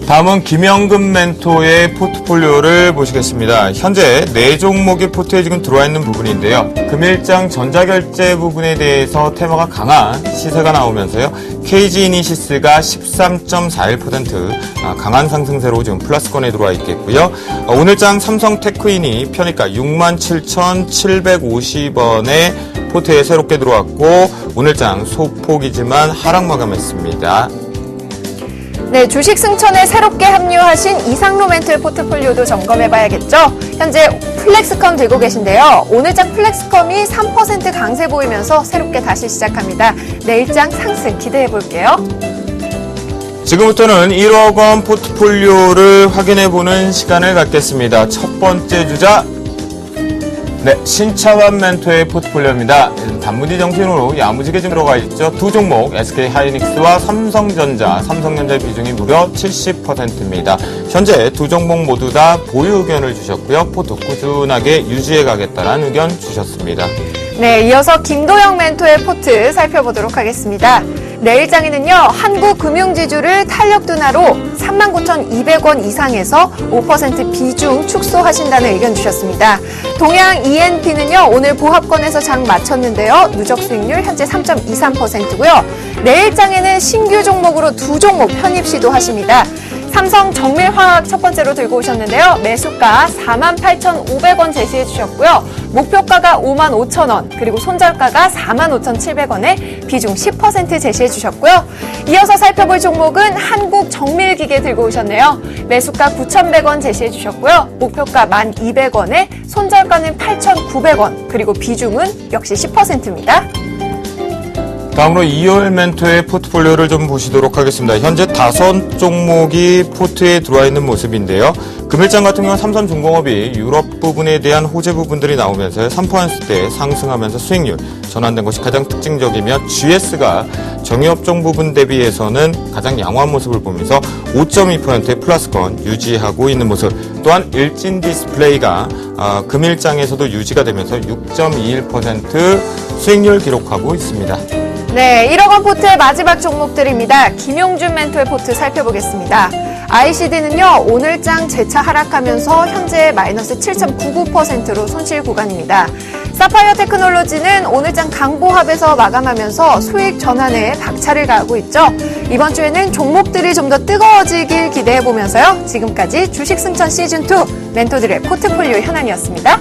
다음은 김영금 멘토의 포트폴리오를 보시겠습니다. 현재 4종목이 포트에 지금 들어와 있는 부분인데요. 금일장 전자결제 부분에 대해서 테마가 강한 시세가 나오면서요. KG이니시스가 13.41% 강한 상승세로 지금 플러스권에 들어와 있겠고요. 오늘장 삼성테크인이 편입가 67,750원에 포트에 새롭게 들어왔고, 오늘장 소폭이지만 하락 마감했습니다. 네, 주식 승천에 새롭게 합류하신 이상로 멘토의 포트폴리오도 점검해봐야겠죠. 현재 플렉스컴 들고 계신데요. 오늘장 플렉스컴이 3% 강세 보이면서 새롭게 다시 시작합니다. 내일장 상승 기대해볼게요. 지금부터는 1억 원 포트폴리오를 확인해보는 시간을 갖겠습니다. 첫 번째 주자, 네, 신차원 멘토의 포트폴리오입니다. 단무지 정신으로 야무지게 좀 들어가 있죠. 두 종목, SK하이닉스와 삼성전자. 삼성전자 비중이 무려 70%입니다. 현재 두 종목 모두 다 보유 의견을 주셨고요. 포트 꾸준하게 유지해 가겠다는 의견 주셨습니다. 네, 이어서 김도영 멘토의 포트 살펴보도록 하겠습니다. 내일장에는요, 한국금융지주를 탄력 둔화로 39,200원 이상에서 5% 비중 축소하신다는 의견 주셨습니다. 동양 ENP는요, 오늘 보합권에서 장 마쳤는데요. 누적 수익률 현재 3.23%고요. 내일장에는 신규 종목으로 2종목 편입 시도하십니다. 삼성 정밀화학 첫 번째로 들고 오셨는데요. 매수가 48,500원 제시해 주셨고요. 목표가가 55,000원, 그리고 손절가가 45,700원에 비중 10% 제시해 주셨고요. 이어서 살펴볼 종목은 한국정밀기계 들고 오셨네요. 매수가 9,100원 제시해 주셨고요. 목표가 1,200원에 손절가는 8,900원, 그리고 비중은 역시 10%입니다. 다음으로 2월 멘토의 포트폴리오를 좀 보시도록 하겠습니다. 현재 5종목이 포트에 들어와 있는 모습인데요. 금일장 같은 경우는 삼성중공업이 유럽 부분에 대한 호재 부분들이 나오면서 3%대 상승하면서 수익률 전환된 것이 가장 특징적이며 GS가 정유업종 부분 대비해서는 가장 양호한 모습을 보면서 5.2%의 플러스권 유지하고 있는 모습. 또한 일진 디스플레이가 금일장에서도 유지가 되면서 6.21% 수익률 기록하고 있습니다. 네, 1억 원 포트의 마지막 종목들입니다. 김용준 멘토의 포트 살펴보겠습니다. ICD는요, 오늘장 재차 하락하면서 현재 마이너스 7.99%로 손실 구간입니다. 사파이어 테크놀로지는 오늘장 강보합에서 마감하면서 수익 전환에 박차를 가하고 있죠. 이번 주에는 종목들이 좀 더 뜨거워지길 기대해보면서요. 지금까지 주식 승천 시즌2 멘토들의 포트폴리오 현안이었습니다.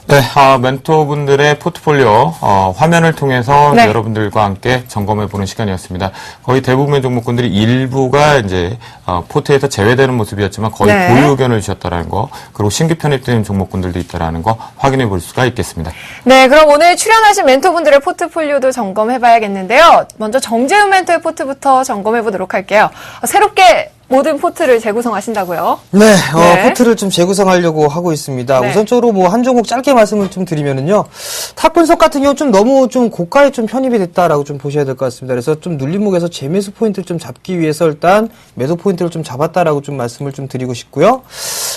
네, 멘토분들의 포트폴리오 화면을 통해서 네. 여러분들과 함께 점검해보는 시간이었습니다. 거의 대부분의 종목군들이 일부가 이제 포트에서 제외되는 모습이었지만 거의 네. 보유 의견을 주셨다라는 거, 그리고 신규 편입된 종목군들도 있다라는 거 확인해볼 수가 있겠습니다. 네, 그럼 오늘 출연하신 멘토분들의 포트폴리오도 점검해봐야겠는데요. 먼저 정재훈 멘토의 포트부터 점검해보도록 할게요. 새롭게 모든 포트를 재구성하신다고요? 네, 네. 포트를 좀 재구성하려고 하고 있습니다. 네. 우선적으로 뭐 한 종목 짧게 말씀을 좀 드리면은요. 탁 분석 같은 경우 좀 너무 좀 고가에 좀 편입이 됐다라고 좀 보셔야 될 것 같습니다. 그래서 좀 눌림목에서 재매수 포인트를 좀 잡기 위해서 일단 매도 포인트를 좀 잡았다라고 좀 말씀을 좀 드리고 싶고요.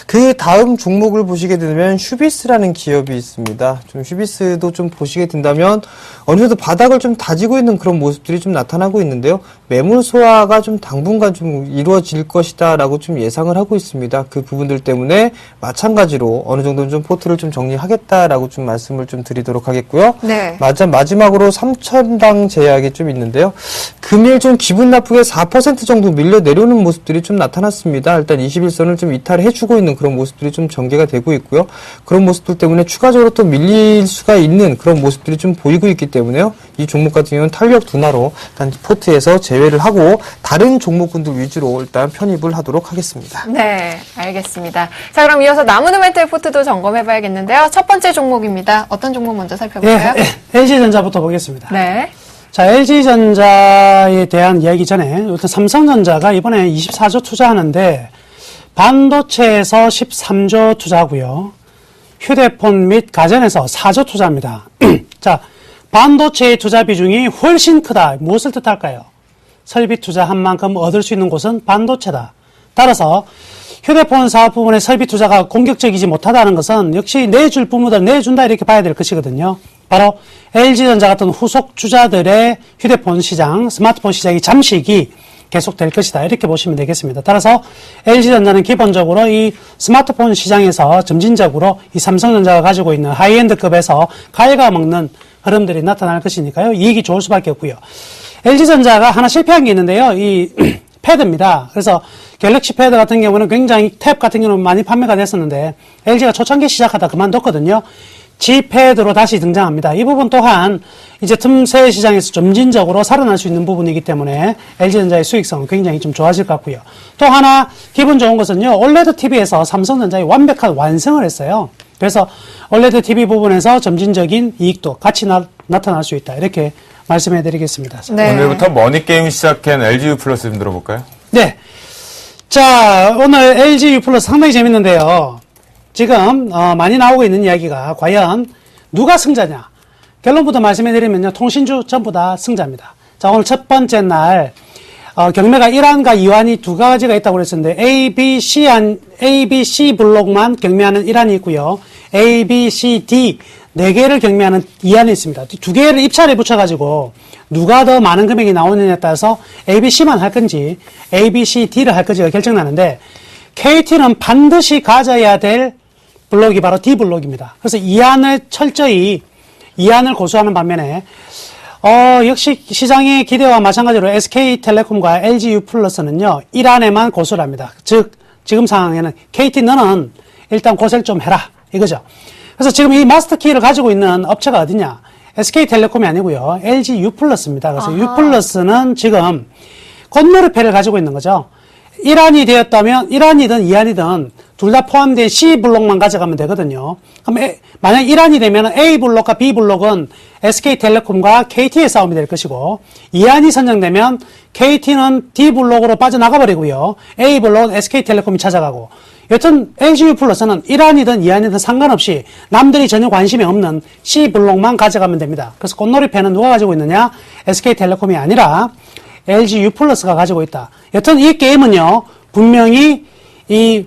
그 다음 종목을 보시게 되면 슈비스라는 기업이 있습니다. 좀 슈비스도 좀 보시게 된다면 어느 정도 바닥을 좀 다지고 있는 그런 모습들이 좀 나타나고 있는데요. 매물 소화가 좀 당분간 좀 이루어질 것이다라고 좀 예상을 하고 있습니다. 그 부분들 때문에 마찬가지로 어느 정도는 좀 포트를 좀 정리하겠다라고 좀 말씀을 좀 드리도록 하겠고요. 네. 마지막으로 3천당 제약이 좀 있는데요. 금일 좀 기분 나쁘게 4% 정도 밀려 내려오는 모습들이 좀 나타났습니다. 일단 21선을 좀 이탈해주고 있는 그런 모습들이 좀 전개가 되고 있고요. 그런 모습들 때문에 추가적으로 또 밀릴 수가 있는 그런 모습들이 좀 보이고 있기 때문에요. 이 종목 같은 경우는 탄력 둔화로 일단 포트에서 제외를 하고 다른 종목군들 위주로 일단 편입을 하도록 하겠습니다. 네, 알겠습니다. 자, 그럼 이어서 나무는 멘토의 포트도 점검해봐야겠는데요. 첫 번째 종목입니다. 어떤 종목 먼저 살펴볼까요? LG전자부터 보겠습니다. 네. 자, LG전자에 대한 이야기 전에 일단 삼성전자가 이번에 24조 투자하는데 반도체에서 13조 투자하고요. 휴대폰 및 가전에서 4조 투자합니다. 자, 반도체의 투자 비중이 훨씬 크다. 무엇을 뜻할까요? 설비 투자한 만큼 얻을 수 있는 곳은 반도체다. 따라서 휴대폰 사업 부분의 설비 투자가 공격적이지 못하다는 것은 역시 내줄 부문을 내준다 이렇게 봐야 될 것이거든요. 바로 LG전자 같은 후속 주자들의 휴대폰 시장, 스마트폰 시장이 잠식이 계속될 것이다. 이렇게 보시면 되겠습니다. 따라서 LG전자는 기본적으로 이 스마트폰 시장에서 점진적으로 이 삼성전자가 가지고 있는 하이엔드급에서 갉아먹는 흐름들이 나타날 것이니까요. 이익이 좋을 수밖에 없고요. LG전자가 하나 실패한 게 있는데요. 이 패드입니다. 그래서 갤럭시 패드 같은 경우는 굉장히 탭 같은 경우는 많이 판매가 됐었는데 LG가 초창기 시작하다 그만뒀거든요. G패드로 다시 등장합니다. 이 부분 또한 이제 틈새 시장에서 점진적으로 살아날 수 있는 부분이기 때문에 LG전자의 수익성은 굉장히 좀 좋아질 것 같고요. 또 하나 기분 좋은 것은요, 올레드 TV에서 삼성전자의 완벽한 완성을 했어요. 그래서 올레드 TV 부분에서 점진적인 이익도 같이 나타날 수 있다. 이렇게 말씀해 드리겠습니다. 네. 오늘부터 머니게임 시작한 LGU 플러스 좀 들어볼까요? 네. 자, 오늘 LG U 플러스 상당히 재밌는데요. 지금 많이 나오고 있는 이야기가 과연 누가 승자냐? 결론부터 말씀해 드리면요. 통신주 전부 다 승자입니다. 자, 오늘 첫 번째 날 경매가 1안과 2안이 두 가지가 있다고 그랬었는데 A, B, C 블록만 경매하는 1안이 있고요. A, B, C, D 4개를 경매하는 2안이 있습니다. 두 개를 입찰에 붙여가지고 누가 더 많은 금액이 나오느냐에 따라서 A, B, C만 할 건지 A, B, C, D를 할 건지가 결정나는데 KT는 반드시 가져야 될 블록이 바로 D 블록입니다. 그래서 2안을 철저히 2안을 고수하는 반면에 역시 시장의 기대와 마찬가지로 SK텔레콤과 LGU 플러스는요 1안에만 고수를 합니다. 즉 지금 상황에는 KT 너는 일단 고세를 좀 해라 이거죠. 그래서 지금 이 마스터키를 가지고 있는 업체가 어디냐? SK텔레콤이 아니고요. LG U 플러스입니다. 그래서 아하. U 플러스는 지금 콧노르패를 가지고 있는 거죠. 1안이 되었다면 1안이든 2안이든 둘 다 포함된 C 블록만 가져가면 되거든요. 그럼 만약 1안이 되면 A 블록과 B 블록은 SK텔레콤과 KT의 싸움이 될 것이고 2안이 선정되면 KT는 D 블록으로 빠져나가 버리고요. A 블록은 SK텔레콤이 찾아가고 여튼 LGU 플러스는 1안이든 2안이든 상관없이 남들이 전혀 관심이 없는 C 블록만 가져가면 됩니다. 그래서 꽃놀이패는 누가 가지고 있느냐? SK텔레콤이 아니라 LGU 플러스가 가지고 있다. 여튼 이 게임은요, 분명히 이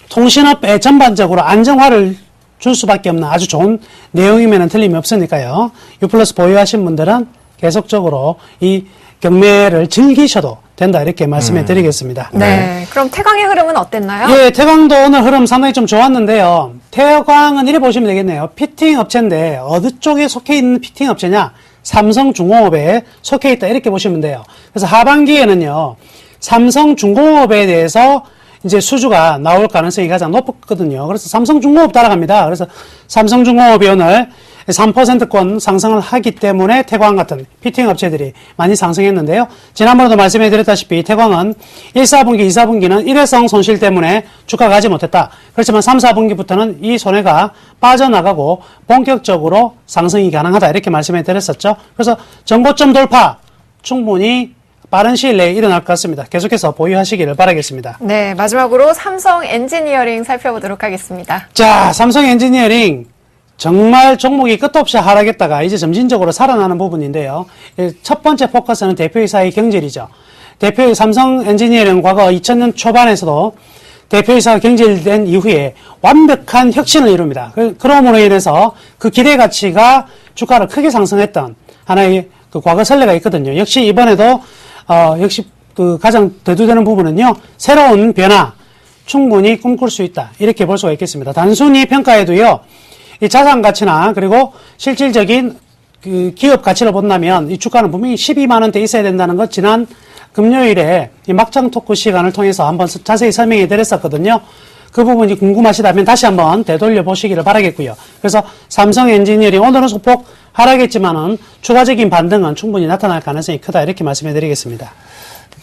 통신업에 전반적으로 안정화를 줄 수밖에 없는 아주 좋은 내용이면 틀림이 없으니까요. U 플러스 보유하신 분들은 계속적으로 이 경매를 즐기셔도 된다. 이렇게 말씀해 드리겠습니다. 네. 그럼 태광의 흐름은 어땠나요? 예, 태광도 오늘 흐름 상당히 좀 좋았는데요. 태광은 이래 보시면 되겠네요. 피팅 업체인데 어느 쪽에 속해 있는 피팅 업체냐? 삼성중공업에 속해 있다. 이렇게 보시면 돼요. 그래서 하반기에는요, 삼성중공업에 대해서 이제 수주가 나올 가능성이 가장 높거든요. 그래서 삼성중공업 따라갑니다. 그래서 삼성중공업이 오늘 3%권 상승을 하기 때문에 태광 같은 피팅 업체들이 많이 상승했는데요. 지난번에도 말씀해 드렸다시피 태광은 1, 4분기, 2, 4분기는 일회성 손실 때문에 주가가 가지 못했다. 그렇지만 3, 4분기부터는 이 손해가 빠져나가고 본격적으로 상승이 가능하다. 이렇게 말씀해 드렸었죠. 그래서 전고점 돌파 충분히 빠른 시일 내에 일어날 것 같습니다. 계속해서 보유하시기를 바라겠습니다. 네, 마지막으로 삼성 엔지니어링 살펴보도록 하겠습니다. 자, 삼성 엔지니어링 정말 종목이 끝도 없이 하락했다가 이제 점진적으로 살아나는 부분인데요. 첫 번째 포커스는 대표이사의 경질이죠. 삼성 엔지니어링 과거 2000년 초반에서도 대표이사가 경질된 이후에 완벽한 혁신을 이룹니다. 그러므로 인해서 그 기대 가치가 주가를 크게 상승했던 하나의 그 과거 선례가 있거든요. 역시 이번에도 역시 그 가장 대두되는 부분은요, 새로운 변화 충분히 꿈꿀 수 있다. 이렇게 볼 수가 있겠습니다. 단순히 평가에도요, 이 자산 가치나 그리고 실질적인 그 기업 가치를 본다면 이 주가는 분명히 12만 원대 있어야 된다는 것 지난 금요일에 이 막장 토크 시간을 통해서 한번 자세히 설명해 드렸었거든요. 그 부분이 궁금하시다면 다시 한번 되돌려 보시기를 바라겠고요. 그래서 삼성 엔지니어링 오늘은 소폭 하락했지만은 추가적인 반등은 충분히 나타날 가능성이 크다. 이렇게 말씀해 드리겠습니다.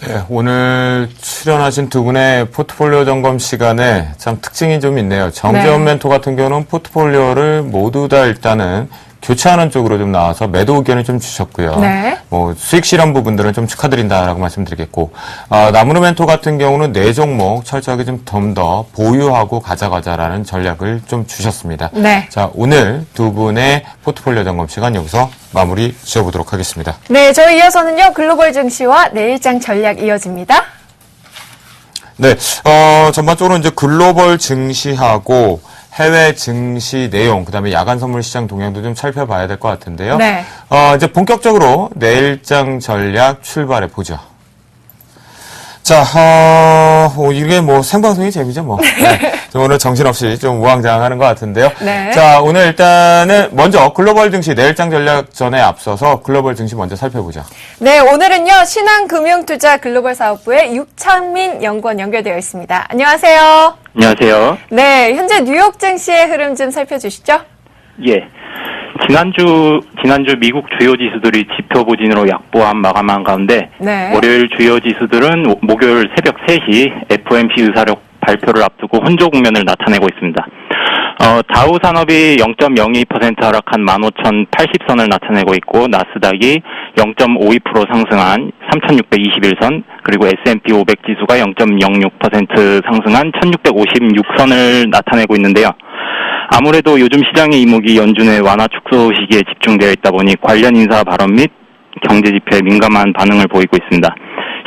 네, 오늘 출연하신 두 분의 포트폴리오 점검 시간에 참 특징이 좀 있네요. 정재원 멘토 같은 경우는 포트폴리오를 모두 다 일단은 교체하는 쪽으로 좀 나와서 매도 의견을 좀 주셨고요. 네. 뭐 수익 실현 부분들은 좀 축하드린다라고 말씀드리겠고, 나무르 멘토 같은 경우는 4종목 철저하게 좀 더 보유하고 가져가자라는 전략을 좀 주셨습니다. 네. 자, 오늘 두 분의 포트폴리오 점검 시간 여기서 마무리 지어보도록 하겠습니다. 네, 저희 이어서는요, 글로벌 증시와 내일장 전략 이어집니다. 네, 전반적으로 이제 글로벌 증시하고 해외 증시 내용, 그 다음에 야간 선물 시장 동향도 좀 살펴봐야 될 것 같은데요. 네. 이제 본격적으로 내일장 전략 출발해 보죠. 자, 이게 뭐 생방송이 재미죠, 뭐. 네. 오늘 정신없이 좀 우왕좌왕하는 것 같은데요. 네. 자, 오늘 일단은 먼저 글로벌 증시 내일장 전략 전에 앞서서 글로벌 증시 먼저 살펴보죠. 네, 오늘은요, 신한금융투자 글로벌 사업부의 육창민 연구원 연결되어 있습니다. 안녕하세요. 안녕하세요. 네, 현재 뉴욕 증시의 흐름 좀 살펴주시죠. 예. 지난주 미국 주요 지수들이 지표 부진으로 약보합 마감한 가운데 네. 월요일 주요 지수들은 목요일 새벽 3시 FOMC 의사록 발표를 앞두고 혼조 국면을 나타내고 있습니다. 다우 산업이 0.02% 하락한 15,080선을 나타내고 있고 나스닥이 0.52% 상승한 3,621선 그리고 S&P 500 지수가 0.06% 상승한 1,656선을 나타내고 있는데요. 아무래도 요즘 시장의 이목이 연준의 완화 축소 시기에 집중되어 있다 보니 관련 인사 발언 및 경제 지표에 민감한 반응을 보이고 있습니다.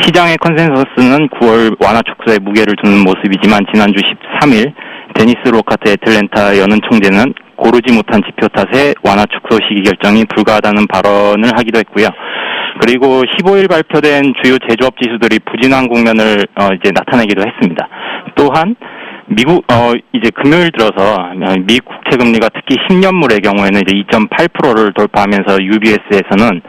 시장의 컨센서스는 9월 완화 축소에 무게를 두는 모습이지만 지난주 13일 데니스 로카트 애틀랜타 연은 총재는 고르지 못한 지표 탓에 완화 축소 시기 결정이 불가하다는 발언을 하기도 했고요. 그리고 15일 발표된 주요 제조업 지수들이 부진한 국면을 이제 나타내기도 했습니다. 또한 미국 이제 금요일 들어서 미 국채 금리가 특히 10년물의 경우에는 이제 2.8%를 돌파하면서 UBS에서는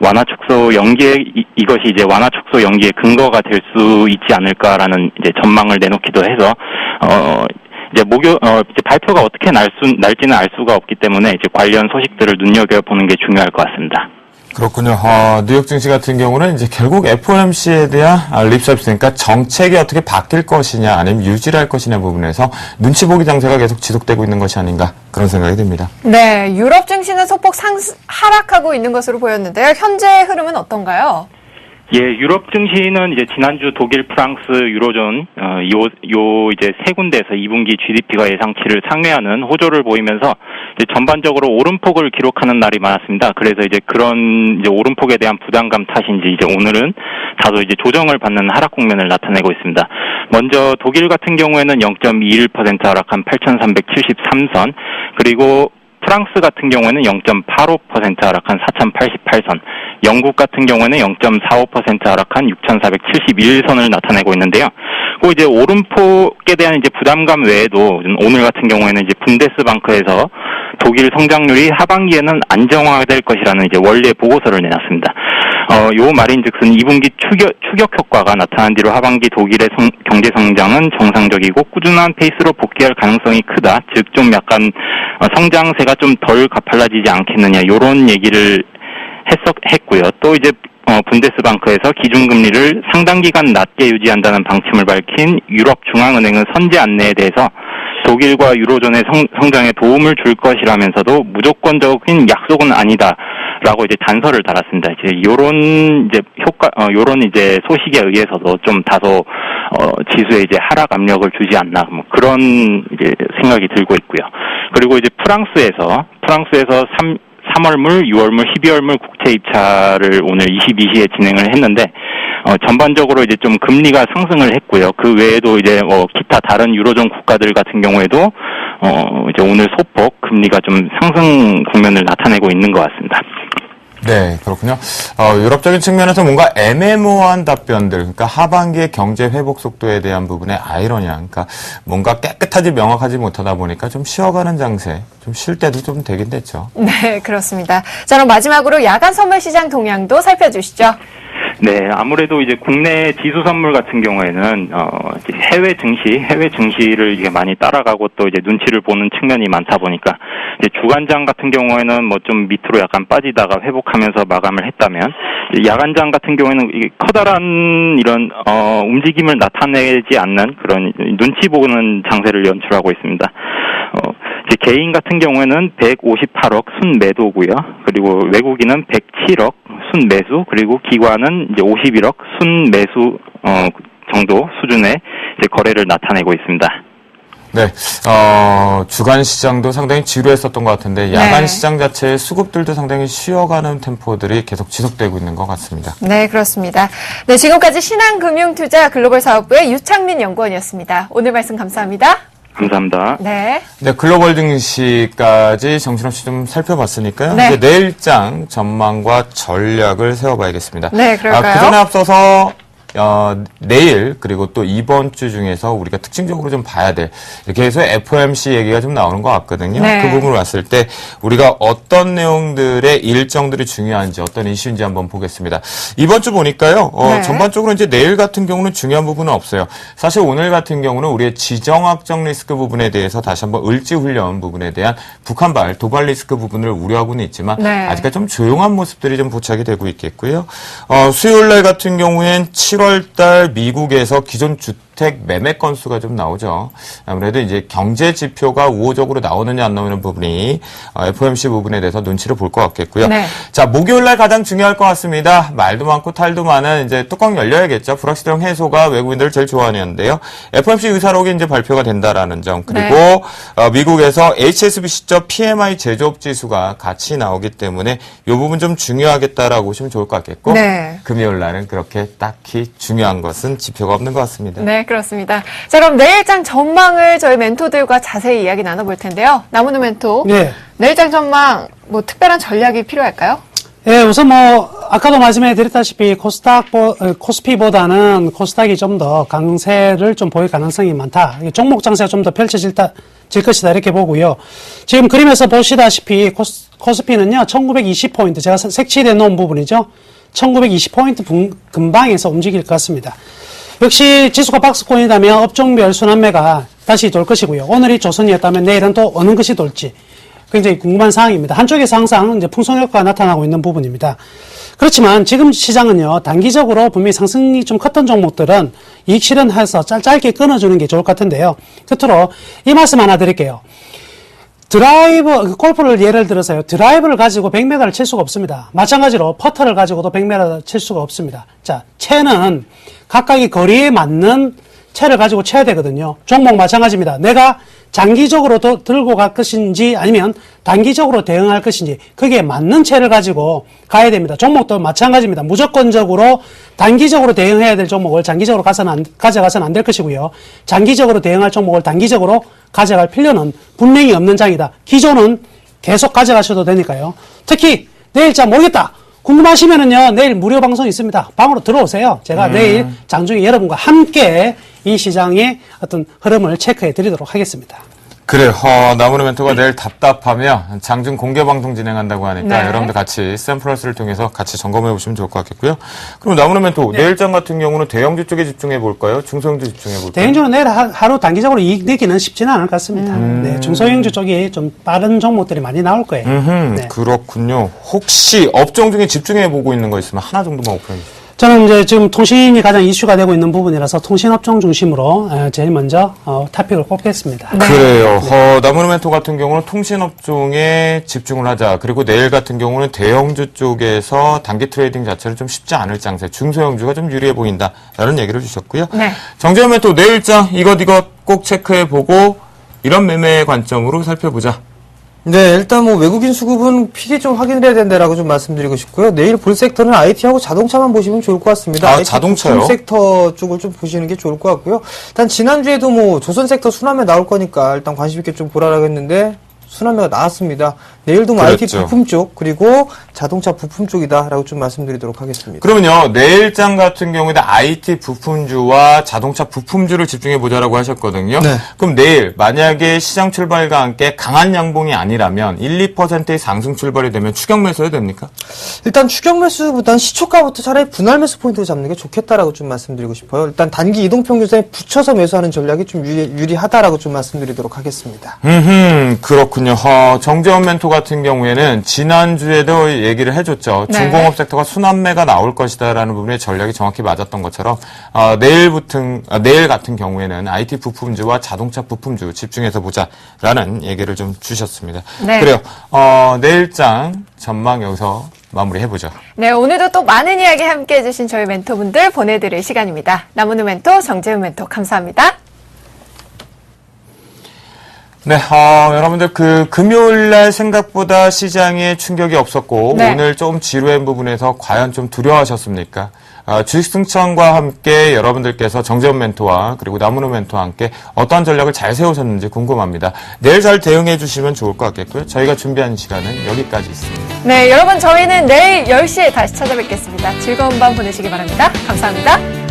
완화 축소 연기에 이것이 이제 완화 축소 연기의 근거가 될 수 있지 않을까라는 이제 전망을 내놓기도 해서 이제 이제 발표가 어떻게 날지는 알 수가 없기 때문에 이제 관련 소식들을 눈여겨보는 게 중요할 것 같습니다. 그렇군요. 뉴욕 증시 같은 경우는 이제 결국 FOMC에 대한 립서비스니까 정책이 어떻게 바뀔 것이냐 아니면 유지를 할 것이냐 부분에서 눈치 보기 장세가 계속 지속되고 있는 것이 아닌가 그런 생각이 듭니다. 네, 유럽 증시는 소폭 하락하고 있는 것으로 보였는데요. 현재 흐름은 어떤가요? 예, 유럽 증시는 이제 지난주 독일, 프랑스, 유로존, 이제 세 군데에서 2분기 GDP가 예상치를 상회하는 호조를 보이면서 이제 전반적으로 오름폭을 기록하는 날이 많았습니다. 그래서 이제 그런 이제 오름폭에 대한 부담감 탓인지 이제 오늘은 다소 이제 조정을 받는 하락 국면을 나타내고 있습니다. 먼저 독일 같은 경우에는 0.21% 하락한 8,373선, 그리고 프랑스 같은 경우에는 0.85% 하락한 4,088선, 영국 같은 경우에는 0.45% 하락한 6,471선을 나타내고 있는데요. 그 이제 오름폭에 대한 이제 부담감 외에도 오늘 같은 경우에는 이제 분데스방크에서 독일 성장률이 하반기에는 안정화될 것이라는 이제 원래 보고서를 내놨습니다. 요 말인즉슨 2분기 추격 효과가 나타난 뒤로 하반기 독일의 경제 성장은 정상적이고 꾸준한 페이스로 복귀할 가능성이 크다. 즉 좀 약간 성장세가 좀 덜 가팔라지지 않겠느냐 요런 얘기를 했고요. 또 이제 분데스방크에서 기준금리를 상당 기간 낮게 유지한다는 방침을 밝힌 유럽 중앙은행의 선제 안내에 대해서 독일과 유로존의 성장에 도움을 줄 것이라면서도 무조건적인 약속은 아니다라고 이제 단서를 달았습니다. 이제 요런 이제 요런 이제 소식에 의해서도 좀 다소 지수에 이제 하락 압력을 주지 않나 뭐 그런 이제 생각이 들고 있고요. 그리고 이제 프랑스에서 3월물, 6월물, 12월물 국채 입찰을 오늘 22시에 진행을 했는데 전반적으로 이제 좀 금리가 상승을 했고요. 그 외에도 이제 기타 다른 유로존 국가들 같은 경우에도 이제 오늘 소폭 금리가 좀 상승 국면을 나타내고 있는 것 같습니다. 네, 그렇군요. 유럽적인 측면에서 뭔가 애매모호한 답변들, 그러니까 하반기의 경제 회복 속도에 대한 부분의 아이러니한, 그러니까 뭔가 깨끗하지 명확하지 못하다 보니까 좀 쉬어가는 장세, 좀 쉴 때도 좀 되긴 됐죠. 네, 그렇습니다. 자, 그럼 마지막으로 야간 선물 시장 동향도 살펴주시죠. 네, 아무래도 이제 국내 지수 선물 같은 경우에는 해외 증시를 이게 많이 따라가고 또 이제 눈치를 보는 측면이 많다 보니까 이제 주간장 같은 경우에는 뭐 좀 밑으로 약간 빠지다가 회복하면서 마감을 했다면 야간장 같은 경우에는 이게 커다란 이런 움직임을 나타내지 않는 그런 눈치 보는 장세를 연출하고 있습니다. 이제 개인 같은 경우에는 158억 순매도고요. 그리고 외국인은 107억 순매수, 그리고 기관은 이제 51억 순매수 정도 수준의 이제 거래를 나타내고 있습니다. 네, 주간 시장도 상당히 지루했었던 것 같은데 야간 네. 시장 자체의 수급들도 상당히 쉬어가는 템포들이 계속 지속되고 있는 것 같습니다. 네, 그렇습니다. 네, 지금까지 신한금융투자 글로벌사업부의 유창민 연구원이었습니다. 오늘 말씀 감사합니다. 감사합니다. 네. 네, 글로벌 증시까지 정신없이 좀 살펴봤으니까요. 네. 이제 내일장 전망과 전략을 세워봐야겠습니다. 네, 그럴까요? 그 전에 앞서서 내일 그리고 또 이번 주 중에서 우리가 특징적으로 좀 봐야 돼. 이렇게 해서 FOMC 얘기가 좀 나오는 것 같거든요. 네. 그 부분을 봤을 때 우리가 어떤 내용들의 일정들이 중요한지 어떤 이슈인지 한번 보겠습니다. 이번 주 보니까요. 네. 전반적으로 이제 내일 같은 경우는 중요한 부분은 없어요. 사실 오늘 같은 경우는 우리의 지정학적 리스크 부분에 대해서 다시 한번 을지훈련 부분에 대한 북한발 도발 리스크 부분을 우려하고는 있지만 네. 아직까지 좀 조용한 모습들이 좀 포착이 되고 있겠고요. 수요일 날 같은 경우엔 7월달 미국에서 기존 주택 매매 건수가 좀 나오죠. 아무래도 이제 경제 지표가 우호적으로 나오느냐 안 나오는 부분이 FOMC 부분에 대해서 눈치를 볼 것 같겠고요. 네. 자, 목요일 날 가장 중요할 것 같습니다. 말도 많고 탈도 많은 이제 뚜껑 열려야겠죠. 불확실성 해소가 외국인들을 제일 좋아하는데요. FOMC 의사록이 이제 발표가 된다라는 점. 그리고 네. 미국에서 HSBC PMI 제조업 지수가 같이 나오기 때문에 이 부분 좀 중요하겠다라고 보시면 좋을 것 같겠고. 네. 금요일 날은 그렇게 딱히 중요한 것은 지표가 없는 것 같습니다. 네, 그렇습니다. 자, 그럼 내일장 전망을 저희 멘토들과 자세히 이야기 나눠볼 텐데요. 나무는 멘토. 네. 내일장 전망, 뭐 특별한 전략이 필요할까요? 예, 우선 아까도 말씀해 드렸다시피 코스피보다는 코스닥이 좀 더 강세를 좀 보일 가능성이 많다. 종목 장세가 좀 더 펼쳐질 것이다. 이렇게 보고요. 지금 그림에서 보시다시피 코스피는요, 1920포인트, 제가 색칠해 놓은 부분이죠. 1920포인트 근방에서 움직일 것 같습니다. 역시 지수가 박스권이라면 업종별 순환매가 다시 돌 것이고요. 오늘이 조선이었다면 내일은 또 어느 것이 돌지 굉장히 궁금한 상황입니다. 한쪽에서 항상 이제 풍선효과가 나타나고 있는 부분입니다. 그렇지만 지금 시장은요, 단기적으로 분명히 상승이 좀 컸던 종목들은 이익 실현해서 짧게 끊어주는 게 좋을 것 같은데요. 끝으로 이 말씀 하나 드릴게요. 골프를 예를 들어서요, 드라이버를 가지고 100m를 칠 수가 없습니다. 마찬가지로 퍼터를 가지고도 100m를 칠 수가 없습니다. 자, 채는 각각의 거리에 맞는 채를 가지고 쳐야 되거든요. 종목 마찬가지입니다. 내가 장기적으로 들고 갈 것인지 아니면 단기적으로 대응할 것인지 거기에 맞는 채를 가지고 가야 됩니다. 종목도 마찬가지입니다. 무조건적으로 단기적으로 대응해야 될 종목을 장기적으로 가져가서는 안 될 것이고요. 장기적으로 대응할 종목을 단기적으로 가져갈 필요는 분명히 없는 장이다. 기존은 계속 가져가셔도 되니까요. 특히 내일장 모르겠다. 궁금하시면은요, 내일 무료 방송 있습니다. 방으로 들어오세요. 제가 내일 장중에 여러분과 함께 이 시장의 어떤 흐름을 체크해 드리도록 하겠습니다. 그래요. 나무는 멘토가 내일 답답하면 장중 공개 방송 진행한다고 하니까 네. 여러분들 같이 샘플러스를 통해서 같이 점검해 보시면 좋을 것 같겠고요. 그럼 나무는 멘토 내일장 같은 경우는 대형주 쪽에 집중해 볼까요? 중소형주 집중해 볼까요? 대형주는 내일 하루 단기적으로 이익 내기는 쉽지는 않을 것 같습니다. 네, 중소형주 쪽이 좀 빠른 종목들이 많이 나올 거예요. 네. 그렇군요. 혹시 업종 중에 집중해 보고 있는 거 있으면 하나 정도만 오픈해 주세요. 저는 이제 지금 통신이 가장 이슈가 되고 있는 부분이라서 통신업종 중심으로 제일 먼저 토픽을 꼽겠습니다. 그래요. 나무는 멘토 같은 경우는 통신업종에 집중을 하자. 그리고 내일 같은 경우는 대형주 쪽에서 단기 트레이딩 자체는 좀 쉽지 않을 장세. 중소형주가 좀 유리해 보인다라는 얘기를 주셨고요. 네. 정재현 멘토 내일장 이것 꼭 체크해 보고 이런 매매 관점으로 살펴보자. 네, 일단 뭐 외국인 수급은 필히 좀 확인을 해야 된다라고 좀 말씀드리고 싶고요. 내일 볼 섹터는 IT하고 자동차만 보시면 좋을 것 같습니다. IT 자동차요? 부품 섹터 쪽을 좀 보시는 게 좋을 것 같고요. 일단 지난주에도 뭐 조선 섹터 순환매 나올 거니까 일단 관심 있게 좀 보라고 했는데 순환매가 나왔습니다. 내일도 뭐 IT 그랬죠. 부품 쪽 그리고 자동차 부품 쪽이다라고 좀 말씀드리도록 하겠습니다. 그러면요, 내일장 같은 경우에는 IT 부품주와 자동차 부품주를 집중해 보자라고 하셨거든요. 네. 그럼 내일 만약에 시장 출발과 함께 강한 양봉이 아니라면 1, 2%의 상승 출발이 되면 추격 매수해야 됩니까? 일단 추격 매수보다는 시초가부터 차라리 분할 매수 포인트를 잡는 게 좋겠다라고 좀 말씀드리고 싶어요. 일단 단기 이동평균선에 붙여서 매수하는 전략이 좀 유리하다라고 좀 말씀드리도록 하겠습니다. 그렇군요. 정재원 멘토 같은 경우에는 지난주에도 얘기를 해줬죠. 네. 중공업 섹터가 순환매가 나올 것이다라는 부분에 전략이 정확히 맞았던 것처럼 내일 같은 경우에는 IT 부품주와 자동차 부품주 집중해서 보자라는 얘기를 좀 주셨습니다. 네. 그래요. 내일장 전망 여기서 마무리해보죠. 네, 오늘도 또 많은 이야기 함께 해주신 저희 멘토분들 보내드릴 시간입니다. 나무는 멘토, 정재훈 멘토 감사합니다. 네, 여러분들 금요일날 생각보다 시장에 충격이 없었고 네. 오늘 좀 지루한 부분에서 과연 좀 두려워하셨습니까? 주식 승천과 함께 여러분들께서 정재훈 멘토와 그리고 나무는 멘토와 함께 어떤 전략을 잘 세우셨는지 궁금합니다. 내일 잘 대응해 주시면 좋을 것 같겠고요. 저희가 준비한 시간은 여기까지 있습니다. 네, 여러분 저희는 내일 10시에 다시 찾아뵙겠습니다. 즐거운 밤 보내시기 바랍니다. 감사합니다.